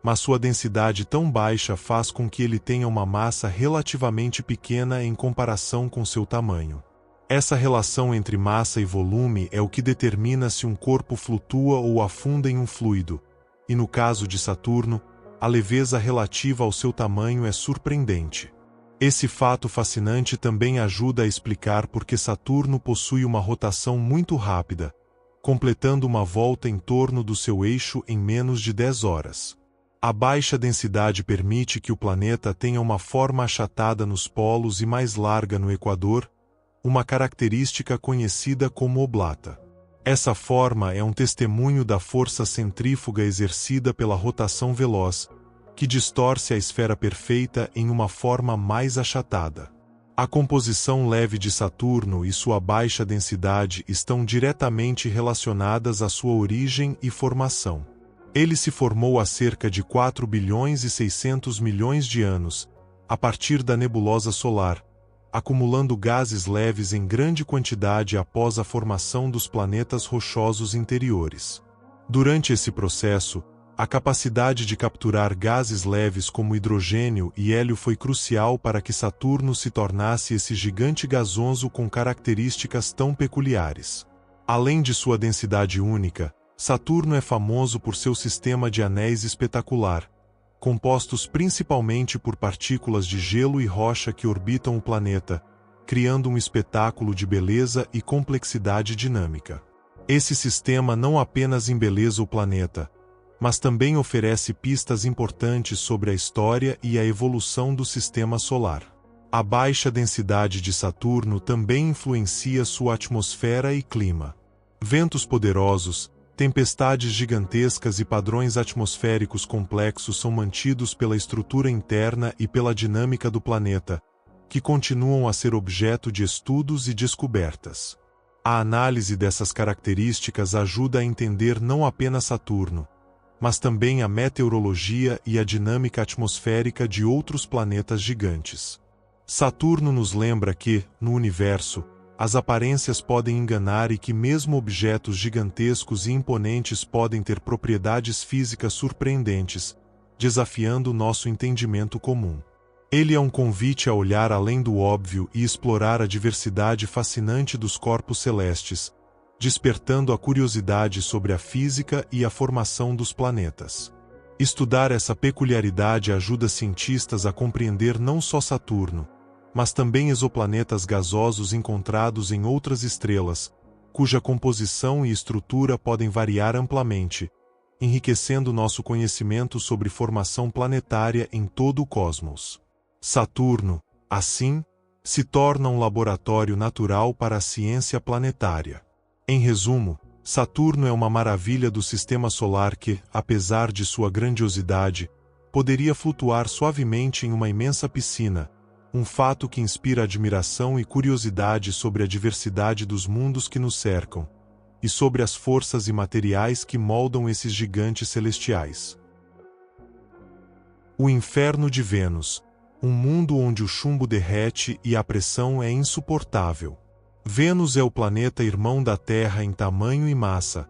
mas sua densidade tão baixa faz com que ele tenha uma massa relativamente pequena em comparação com seu tamanho. Essa relação entre massa e volume é o que determina se um corpo flutua ou afunda em um fluido, e no caso de Saturno, a leveza relativa ao seu tamanho é surpreendente. Esse fato fascinante também ajuda a explicar por que Saturno possui uma rotação muito rápida, completando uma volta em torno do seu eixo em menos de 10 horas. A baixa densidade permite que o planeta tenha uma forma achatada nos polos e mais larga no equador, uma característica conhecida como oblata. Essa forma é um testemunho da força centrífuga exercida pela rotação veloz, que distorce a esfera perfeita em uma forma mais achatada. A composição leve de Saturno e sua baixa densidade estão diretamente relacionadas à sua origem e formação. Ele se formou há cerca de 4 bilhões e 600 milhões de anos, a partir da nebulosa solar, acumulando gases leves em grande quantidade após a formação dos planetas rochosos interiores. Durante esse processo, a capacidade de capturar gases leves como hidrogênio e hélio foi crucial para que Saturno se tornasse esse gigante gasoso com características tão peculiares. Além de sua densidade única, Saturno é famoso por seu sistema de anéis espetacular, compostos principalmente por partículas de gelo e rocha que orbitam o planeta, criando um espetáculo de beleza e complexidade dinâmica. Esse sistema não apenas embeleza o planeta, mas também oferece pistas importantes sobre a história e a evolução do sistema solar. A baixa densidade de Saturno também influencia sua atmosfera e clima. Ventos poderosos, tempestades gigantescas e padrões atmosféricos complexos são mantidos pela estrutura interna e pela dinâmica do planeta, que continuam a ser objeto de estudos e descobertas. A análise dessas características ajuda a entender não apenas Saturno, mas também a meteorologia e a dinâmica atmosférica de outros planetas gigantes. Saturno nos lembra que, no universo, as aparências podem enganar e que mesmo objetos gigantescos e imponentes podem ter propriedades físicas surpreendentes, desafiando nosso entendimento comum. Ele é um convite a olhar além do óbvio e explorar a diversidade fascinante dos corpos celestes, despertando a curiosidade sobre a física e a formação dos planetas. Estudar essa peculiaridade ajuda cientistas a compreender não só Saturno, mas também exoplanetas gasosos encontrados em outras estrelas, cuja composição e estrutura podem variar amplamente, enriquecendo nosso conhecimento sobre formação planetária em todo o cosmos. Saturno, assim, se torna um laboratório natural para a ciência planetária. Em resumo, Saturno é uma maravilha do Sistema Solar que, apesar de sua grandiosidade, poderia flutuar suavemente em uma imensa piscina, um fato que inspira admiração e curiosidade sobre a diversidade dos mundos que nos cercam, e sobre as forças imateriais que moldam esses gigantes celestiais. O Inferno de Vênus, um mundo onde o chumbo derrete e a pressão é insuportável. Vênus é o planeta irmão da Terra em tamanho e massa,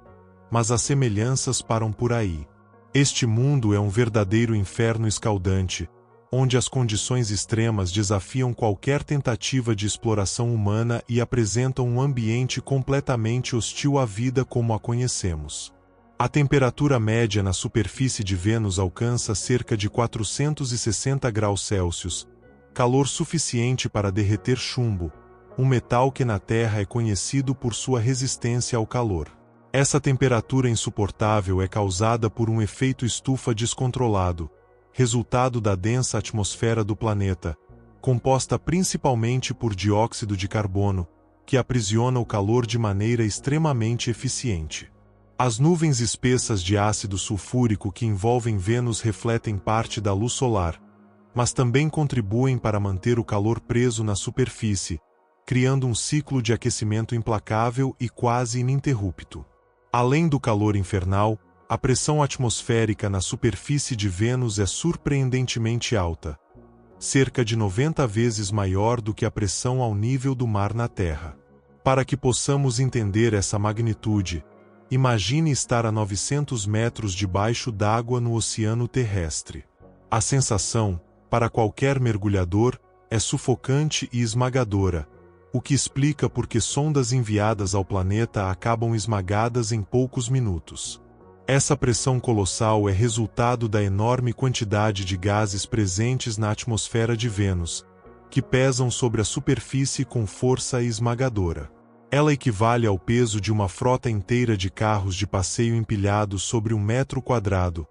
mas as semelhanças param por aí. Este mundo é um verdadeiro inferno escaldante, onde as condições extremas desafiam qualquer tentativa de exploração humana e apresentam um ambiente completamente hostil à vida como a conhecemos. A temperatura média na superfície de Vênus alcança cerca de 460 graus Celsius, calor suficiente para derreter chumbo, um metal que na Terra é conhecido por sua resistência ao calor. Essa temperatura insuportável é causada por um efeito estufa descontrolado, resultado da densa atmosfera do planeta, composta principalmente por dióxido de carbono, que aprisiona o calor de maneira extremamente eficiente. As nuvens espessas de ácido sulfúrico que envolvem Vênus refletem parte da luz solar, mas também contribuem para manter o calor preso na superfície, criando um ciclo de aquecimento implacável e quase ininterrupto. Além do calor infernal, a pressão atmosférica na superfície de Vênus é surpreendentemente alta, cerca de 90 vezes maior do que a pressão ao nível do mar na Terra. Para que possamos entender essa magnitude, imagine estar a 900 metros debaixo d'água no oceano terrestre. A sensação, para qualquer mergulhador, é sufocante e esmagadora, o que explica por que sondas enviadas ao planeta acabam esmagadas em poucos minutos. Essa pressão colossal é resultado da enorme quantidade de gases presentes na atmosfera de Vênus, que pesam sobre a superfície com força esmagadora. Ela equivale ao peso de uma frota inteira de carros de passeio empilhados sobre 1 metro quadrado,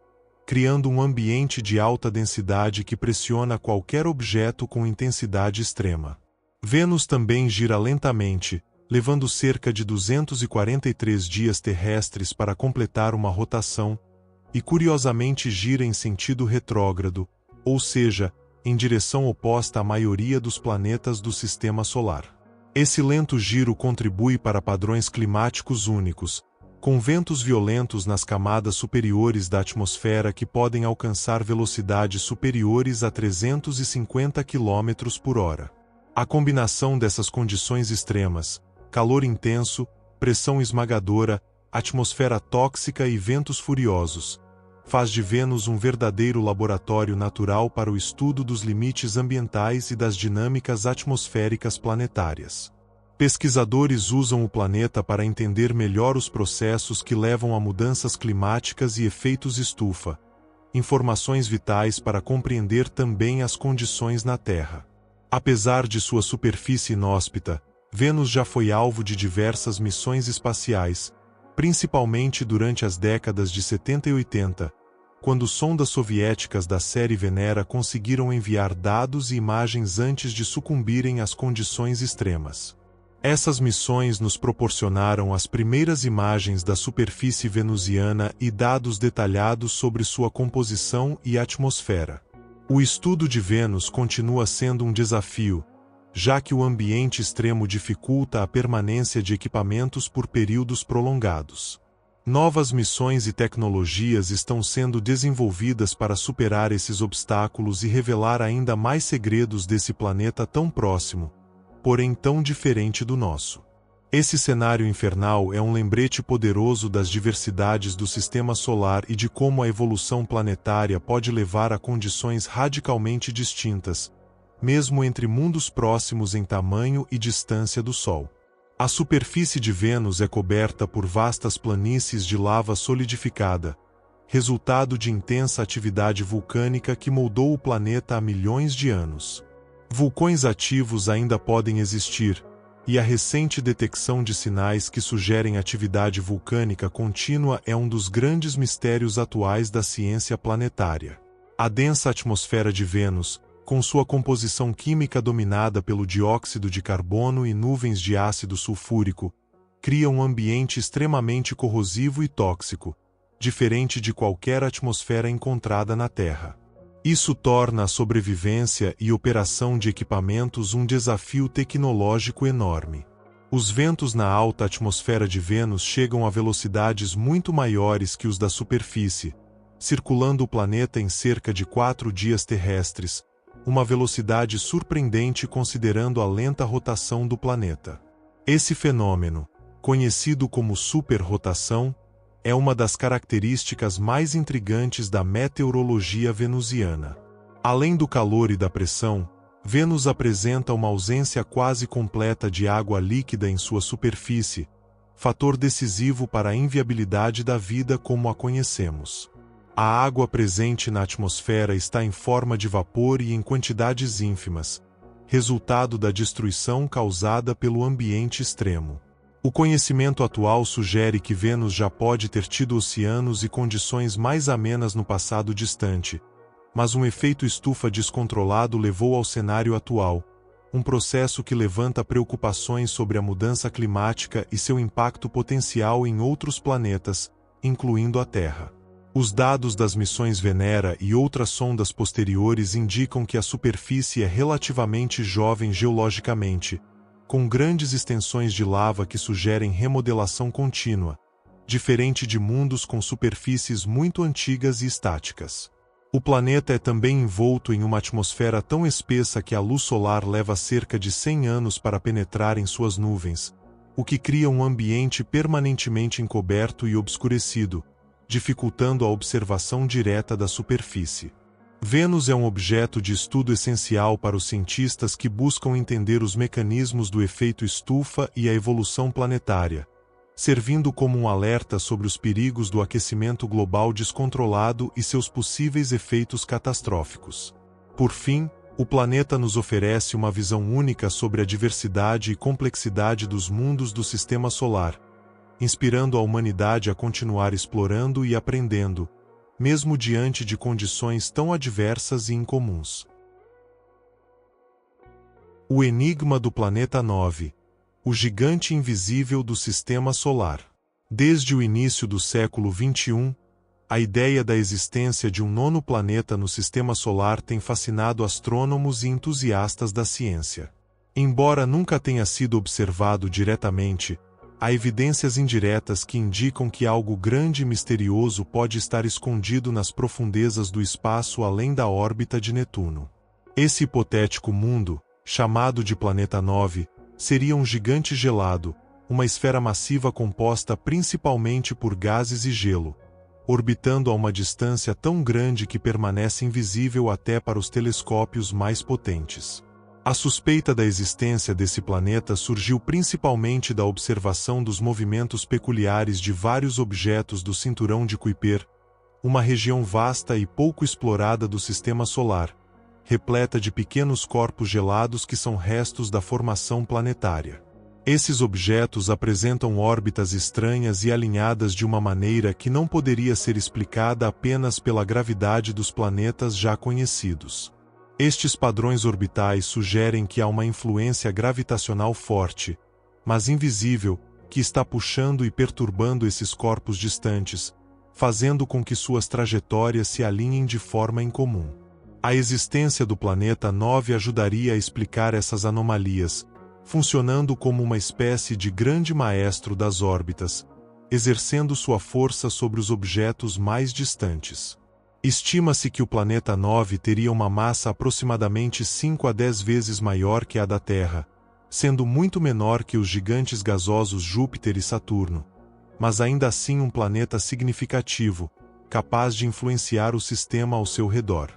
criando um ambiente de alta densidade que pressiona qualquer objeto com intensidade extrema. Vênus também gira lentamente, levando cerca de 243 dias terrestres para completar uma rotação, e curiosamente gira em sentido retrógrado, ou seja, em direção oposta à maioria dos planetas do Sistema Solar. Esse lento giro contribui para padrões climáticos únicos, com ventos violentos nas camadas superiores da atmosfera que podem alcançar velocidades superiores a 350 km por hora. A combinação dessas condições extremas, calor intenso, pressão esmagadora, atmosfera tóxica e ventos furiosos, faz de Vênus um verdadeiro laboratório natural para o estudo dos limites ambientais e das dinâmicas atmosféricas planetárias. Pesquisadores usam o planeta para entender melhor os processos que levam a mudanças climáticas e efeitos estufa, informações vitais para compreender também as condições na Terra. Apesar de sua superfície inóspita, Vênus já foi alvo de diversas missões espaciais, principalmente durante as décadas de 70 e 80, quando sondas soviéticas da série Venera conseguiram enviar dados e imagens antes de sucumbirem às condições extremas. Essas missões nos proporcionaram as primeiras imagens da superfície venusiana e dados detalhados sobre sua composição e atmosfera. O estudo de Vênus continua sendo um desafio, já que o ambiente extremo dificulta a permanência de equipamentos por períodos prolongados. Novas missões e tecnologias estão sendo desenvolvidas para superar esses obstáculos e revelar ainda mais segredos desse planeta tão próximo, porém tão diferente do nosso. Esse cenário infernal é um lembrete poderoso das diversidades do sistema solar e de como a evolução planetária pode levar a condições radicalmente distintas, mesmo entre mundos próximos em tamanho e distância do Sol. A superfície de Vênus é coberta por vastas planícies de lava solidificada, resultado de intensa atividade vulcânica que moldou o planeta há milhões de anos. Vulcões ativos ainda podem existir, e a recente detecção de sinais que sugerem atividade vulcânica contínua é um dos grandes mistérios atuais da ciência planetária. A densa atmosfera de Vênus, com sua composição química dominada pelo dióxido de carbono e nuvens de ácido sulfúrico, cria um ambiente extremamente corrosivo e tóxico, diferente de qualquer atmosfera encontrada na Terra. Isso torna a sobrevivência e operação de equipamentos um desafio tecnológico enorme. Os ventos na alta atmosfera de Vênus chegam a velocidades muito maiores que os da superfície, circulando o planeta em cerca de 4 dias terrestres, uma velocidade surpreendente considerando a lenta rotação do planeta. Esse fenômeno, conhecido como superrotação, é uma das características mais intrigantes da meteorologia venusiana. Além do calor e da pressão, Vênus apresenta uma ausência quase completa de água líquida em sua superfície, fator decisivo para a inviabilidade da vida como a conhecemos. A água presente na atmosfera está em forma de vapor e em quantidades ínfimas, resultado da destruição causada pelo ambiente extremo. O conhecimento atual sugere que Vênus já pode ter tido oceanos e condições mais amenas no passado distante, mas um efeito estufa descontrolado levou ao cenário atual, um processo que levanta preocupações sobre a mudança climática e seu impacto potencial em outros planetas, incluindo a Terra. Os dados das missões Venera e outras sondas posteriores indicam que a superfície é relativamente jovem geologicamente, com grandes extensões de lava que sugerem remodelação contínua, diferente de mundos com superfícies muito antigas e estáticas. O planeta é também envolto em uma atmosfera tão espessa que a luz solar leva cerca de 100 anos para penetrar em suas nuvens, o que cria um ambiente permanentemente encoberto e obscurecido, dificultando a observação direta da superfície. Vênus é um objeto de estudo essencial para os cientistas que buscam entender os mecanismos do efeito estufa e a evolução planetária, servindo como um alerta sobre os perigos do aquecimento global descontrolado e seus possíveis efeitos catastróficos. Por fim, o planeta nos oferece uma visão única sobre a diversidade e complexidade dos mundos do Sistema Solar, inspirando a humanidade a continuar explorando e aprendendo, mesmo diante de condições tão adversas e incomuns. O enigma do planeta 9, o gigante invisível do Sistema Solar. Desde o início do século XXI, a ideia da existência de um nono planeta no Sistema Solar tem fascinado astrônomos e entusiastas da ciência. Embora nunca tenha sido observado diretamente, há evidências indiretas que indicam que algo grande e misterioso pode estar escondido nas profundezas do espaço além da órbita de Netuno. Esse hipotético mundo, chamado de Planeta 9, seria um gigante gelado, uma esfera massiva composta principalmente por gases e gelo, orbitando a uma distância tão grande que permanece invisível até para os telescópios mais potentes. A suspeita da existência desse planeta surgiu principalmente da observação dos movimentos peculiares de vários objetos do cinturão de Kuiper, uma região vasta e pouco explorada do Sistema Solar, repleta de pequenos corpos gelados que são restos da formação planetária. Esses objetos apresentam órbitas estranhas e alinhadas de uma maneira que não poderia ser explicada apenas pela gravidade dos planetas já conhecidos. Estes padrões orbitais sugerem que há uma influência gravitacional forte, mas invisível, que está puxando e perturbando esses corpos distantes, fazendo com que suas trajetórias se alinhem de forma incomum. A existência do planeta 9 ajudaria a explicar essas anomalias, funcionando como uma espécie de grande maestro das órbitas, exercendo sua força sobre os objetos mais distantes. Estima-se que o planeta 9 teria uma massa aproximadamente 5 a 10 vezes maior que a da Terra, sendo muito menor que os gigantes gasosos Júpiter e Saturno, mas ainda assim um planeta significativo, capaz de influenciar o sistema ao seu redor.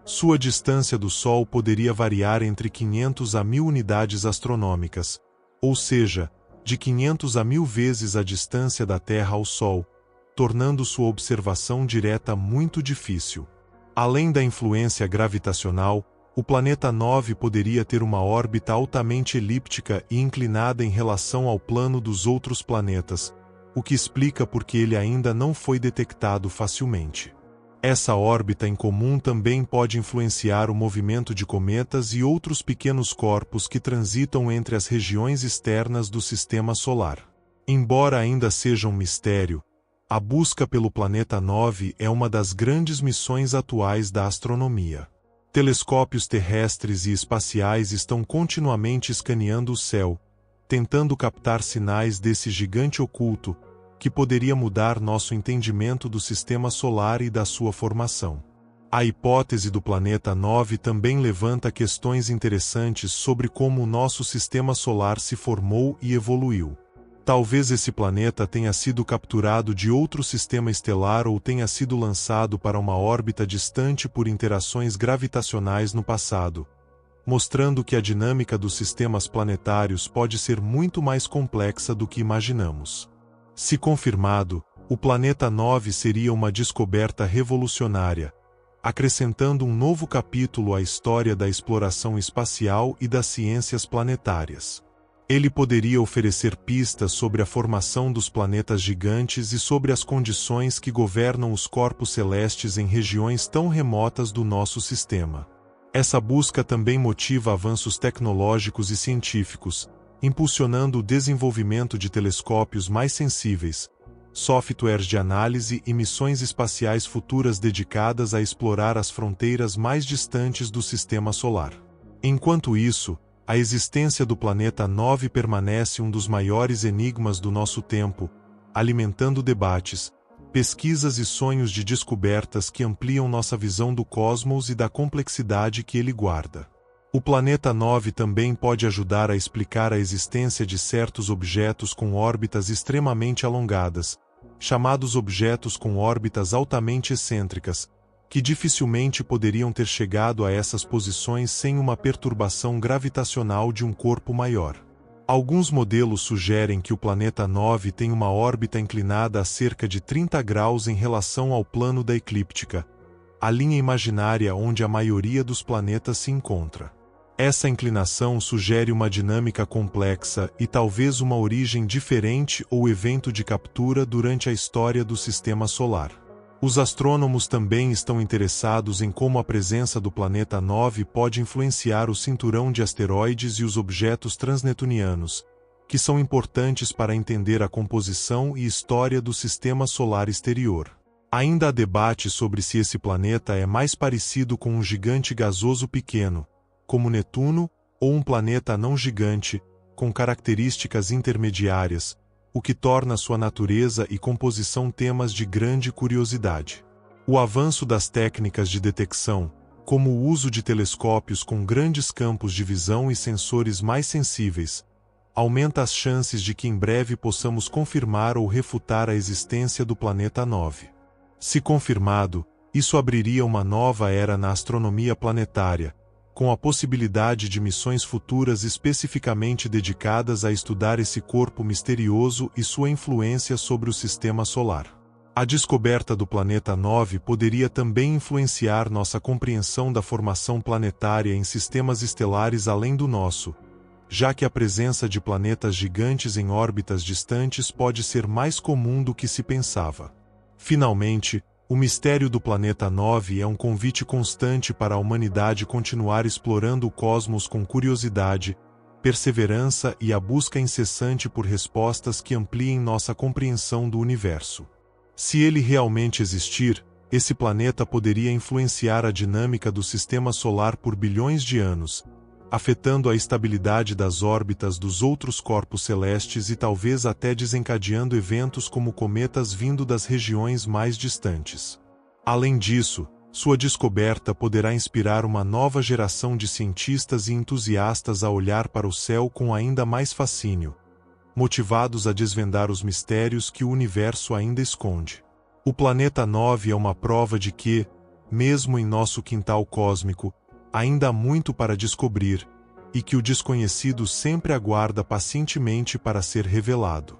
Sua distância do Sol poderia variar entre 500 a 1000 unidades astronômicas, ou seja, de 500 a 1000 vezes a distância da Terra ao Sol, tornando sua observação direta muito difícil. Além da influência gravitacional, o planeta 9 poderia ter uma órbita altamente elíptica e inclinada em relação ao plano dos outros planetas, o que explica por que ele ainda não foi detectado facilmente. Essa órbita incomum também pode influenciar o movimento de cometas e outros pequenos corpos que transitam entre as regiões externas do Sistema Solar. Embora ainda seja um mistério, a busca pelo planeta 9 é uma das grandes missões atuais da astronomia. Telescópios terrestres e espaciais estão continuamente escaneando o céu, tentando captar sinais desse gigante oculto, que poderia mudar nosso entendimento do Sistema Solar e da sua formação. A hipótese do planeta 9 também levanta questões interessantes sobre como o nosso Sistema Solar se formou e evoluiu. Talvez esse planeta tenha sido capturado de outro sistema estelar ou tenha sido lançado para uma órbita distante por interações gravitacionais no passado, mostrando que a dinâmica dos sistemas planetários pode ser muito mais complexa do que imaginamos. Se confirmado, o planeta 9 seria uma descoberta revolucionária, acrescentando um novo capítulo à história da exploração espacial e das ciências planetárias. Ele poderia oferecer pistas sobre a formação dos planetas gigantes e sobre as condições que governam os corpos celestes em regiões tão remotas do nosso sistema. Essa busca também motiva avanços tecnológicos e científicos, impulsionando o desenvolvimento de telescópios mais sensíveis, softwares de análise e missões espaciais futuras dedicadas a explorar as fronteiras mais distantes do Sistema Solar. Enquanto isso, a existência do planeta 9 permanece um dos maiores enigmas do nosso tempo, alimentando debates, pesquisas e sonhos de descobertas que ampliam nossa visão do cosmos e da complexidade que ele guarda. O planeta 9 também pode ajudar a explicar a existência de certos objetos com órbitas extremamente alongadas, chamados objetos com órbitas altamente excêntricas, que dificilmente poderiam ter chegado a essas posições sem uma perturbação gravitacional de um corpo maior. Alguns modelos sugerem que o planeta 9 tem uma órbita inclinada a cerca de 30 graus em relação ao plano da eclíptica, a linha imaginária onde a maioria dos planetas se encontra. Essa inclinação sugere uma dinâmica complexa e talvez uma origem diferente ou evento de captura durante a história do Sistema Solar. Os astrônomos também estão interessados em como a presença do planeta 9 pode influenciar o cinturão de asteroides e os objetos transnetunianos, que são importantes para entender a composição e história do Sistema Solar exterior. Ainda há debate sobre se esse planeta é mais parecido com um gigante gasoso pequeno, como Netuno, ou um planeta não gigante, com características intermediárias, o que torna sua natureza e composição temas de grande curiosidade. O avanço das técnicas de detecção, como o uso de telescópios com grandes campos de visão e sensores mais sensíveis, aumenta as chances de que em breve possamos confirmar ou refutar a existência do planeta 9. Se confirmado, isso abriria uma nova era na astronomia planetária, com a possibilidade de missões futuras especificamente dedicadas a estudar esse corpo misterioso e sua influência sobre o Sistema Solar. A descoberta do planeta 9 poderia também influenciar nossa compreensão da formação planetária em sistemas estelares além do nosso, já que a presença de planetas gigantes em órbitas distantes pode ser mais comum do que se pensava. Finalmente, o mistério do planeta 9 é um convite constante para a humanidade continuar explorando o cosmos com curiosidade, perseverança e a busca incessante por respostas que ampliem nossa compreensão do universo. Se ele realmente existir, esse planeta poderia influenciar a dinâmica do Sistema Solar por bilhões de anos, afetando a estabilidade das órbitas dos outros corpos celestes e talvez até desencadeando eventos como cometas vindo das regiões mais distantes. Além disso, sua descoberta poderá inspirar uma nova geração de cientistas e entusiastas a olhar para o céu com ainda mais fascínio, motivados a desvendar os mistérios que o universo ainda esconde. O planeta 9 é uma prova de que, mesmo em nosso quintal cósmico, ainda há muito para descobrir, e que o desconhecido sempre aguarda pacientemente para ser revelado.